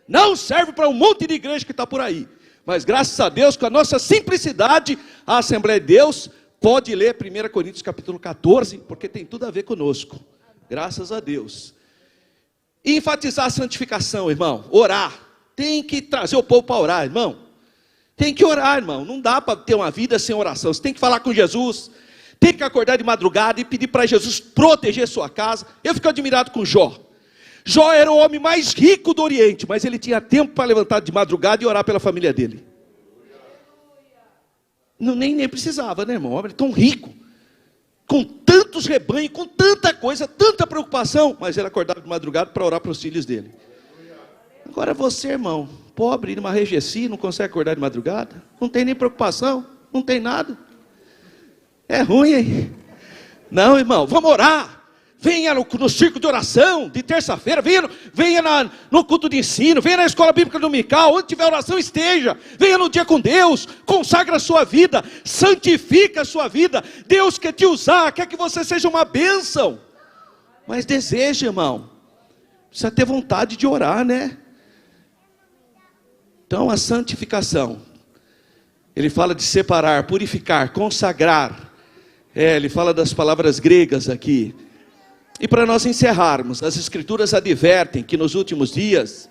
Não serve para um monte de igreja que está por aí. Mas graças a Deus, com a nossa simplicidade, a Assembleia de Deus pode ler 1 Coríntios capítulo 14, porque tem tudo a ver conosco. Graças a Deus. E enfatizar a santificação, irmão, orar, tem que trazer o povo para orar, irmão, tem que orar, irmão, não dá para ter uma vida sem oração, você tem que falar com Jesus, tem que acordar de madrugada e pedir para Jesus proteger sua casa. Eu fico admirado com Jó. Jó era o homem mais rico do Oriente, mas ele tinha tempo para levantar de madrugada e orar pela família dele. Não, nem precisava, né, irmão, ele tão rico, com tantos rebanhos, com tanta coisa, tanta preocupação, mas ele acordava de madrugada para orar para os filhos dele. Agora você, irmão, pobre, numa regeci, não consegue acordar de madrugada, não tem nem preocupação, não tem nada. É ruim, hein? Não, irmão, vamos orar. Venha no círculo de oração de terça-feira, venha no culto de ensino, venha na escola bíblica dominical, onde tiver oração esteja, venha no dia com Deus, consagra a sua vida, santifica a sua vida. Deus quer te usar, quer que você seja uma bênção, mas deseja, irmão, precisa ter vontade de orar, né? Então a santificação, ele fala de separar, purificar, consagrar, ele fala das palavras gregas aqui. E para nós encerrarmos, as Escrituras advertem que nos últimos dias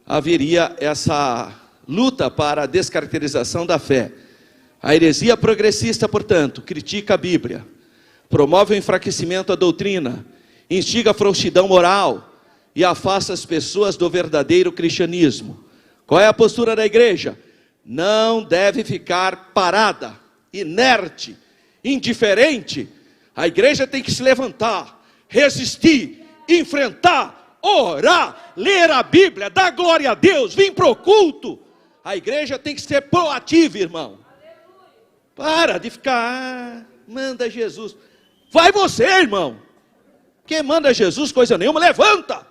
haveria essa luta para a descaracterização da fé. A heresia progressista, portanto, critica a Bíblia, promove o enfraquecimento da doutrina, instiga a frouxidão moral e afasta as pessoas do verdadeiro cristianismo. Qual é a postura da igreja? Não deve ficar parada, inerte, indiferente. A igreja tem que se levantar, resistir, enfrentar, orar, ler a Bíblia, dar glória a Deus, vir para o culto. A igreja tem que ser proativa, irmão. Para de ficar, manda Jesus. Vai você, irmão. Quem manda Jesus, coisa nenhuma, levanta.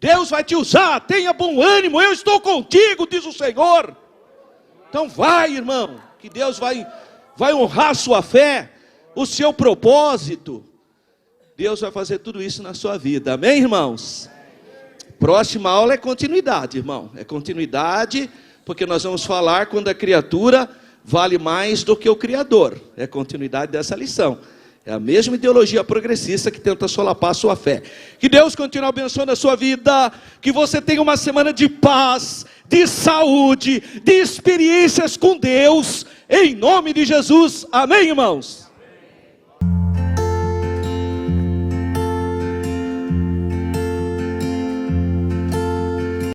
Deus vai te usar, tenha bom ânimo, eu estou contigo, diz o Senhor. Então vai, irmão, que Deus vai honrar a sua fé, o seu propósito. Deus vai fazer tudo isso na sua vida, amém, irmãos? Próxima aula é continuidade, irmão, é continuidade, porque nós vamos falar quando a criatura vale mais do que o Criador, é continuidade dessa lição. É a mesma ideologia progressista que tenta solapar a sua fé. Que Deus continue abençoando a sua vida, que você tenha uma semana de paz, de saúde, de experiências com Deus, em nome de Jesus, amém, irmãos?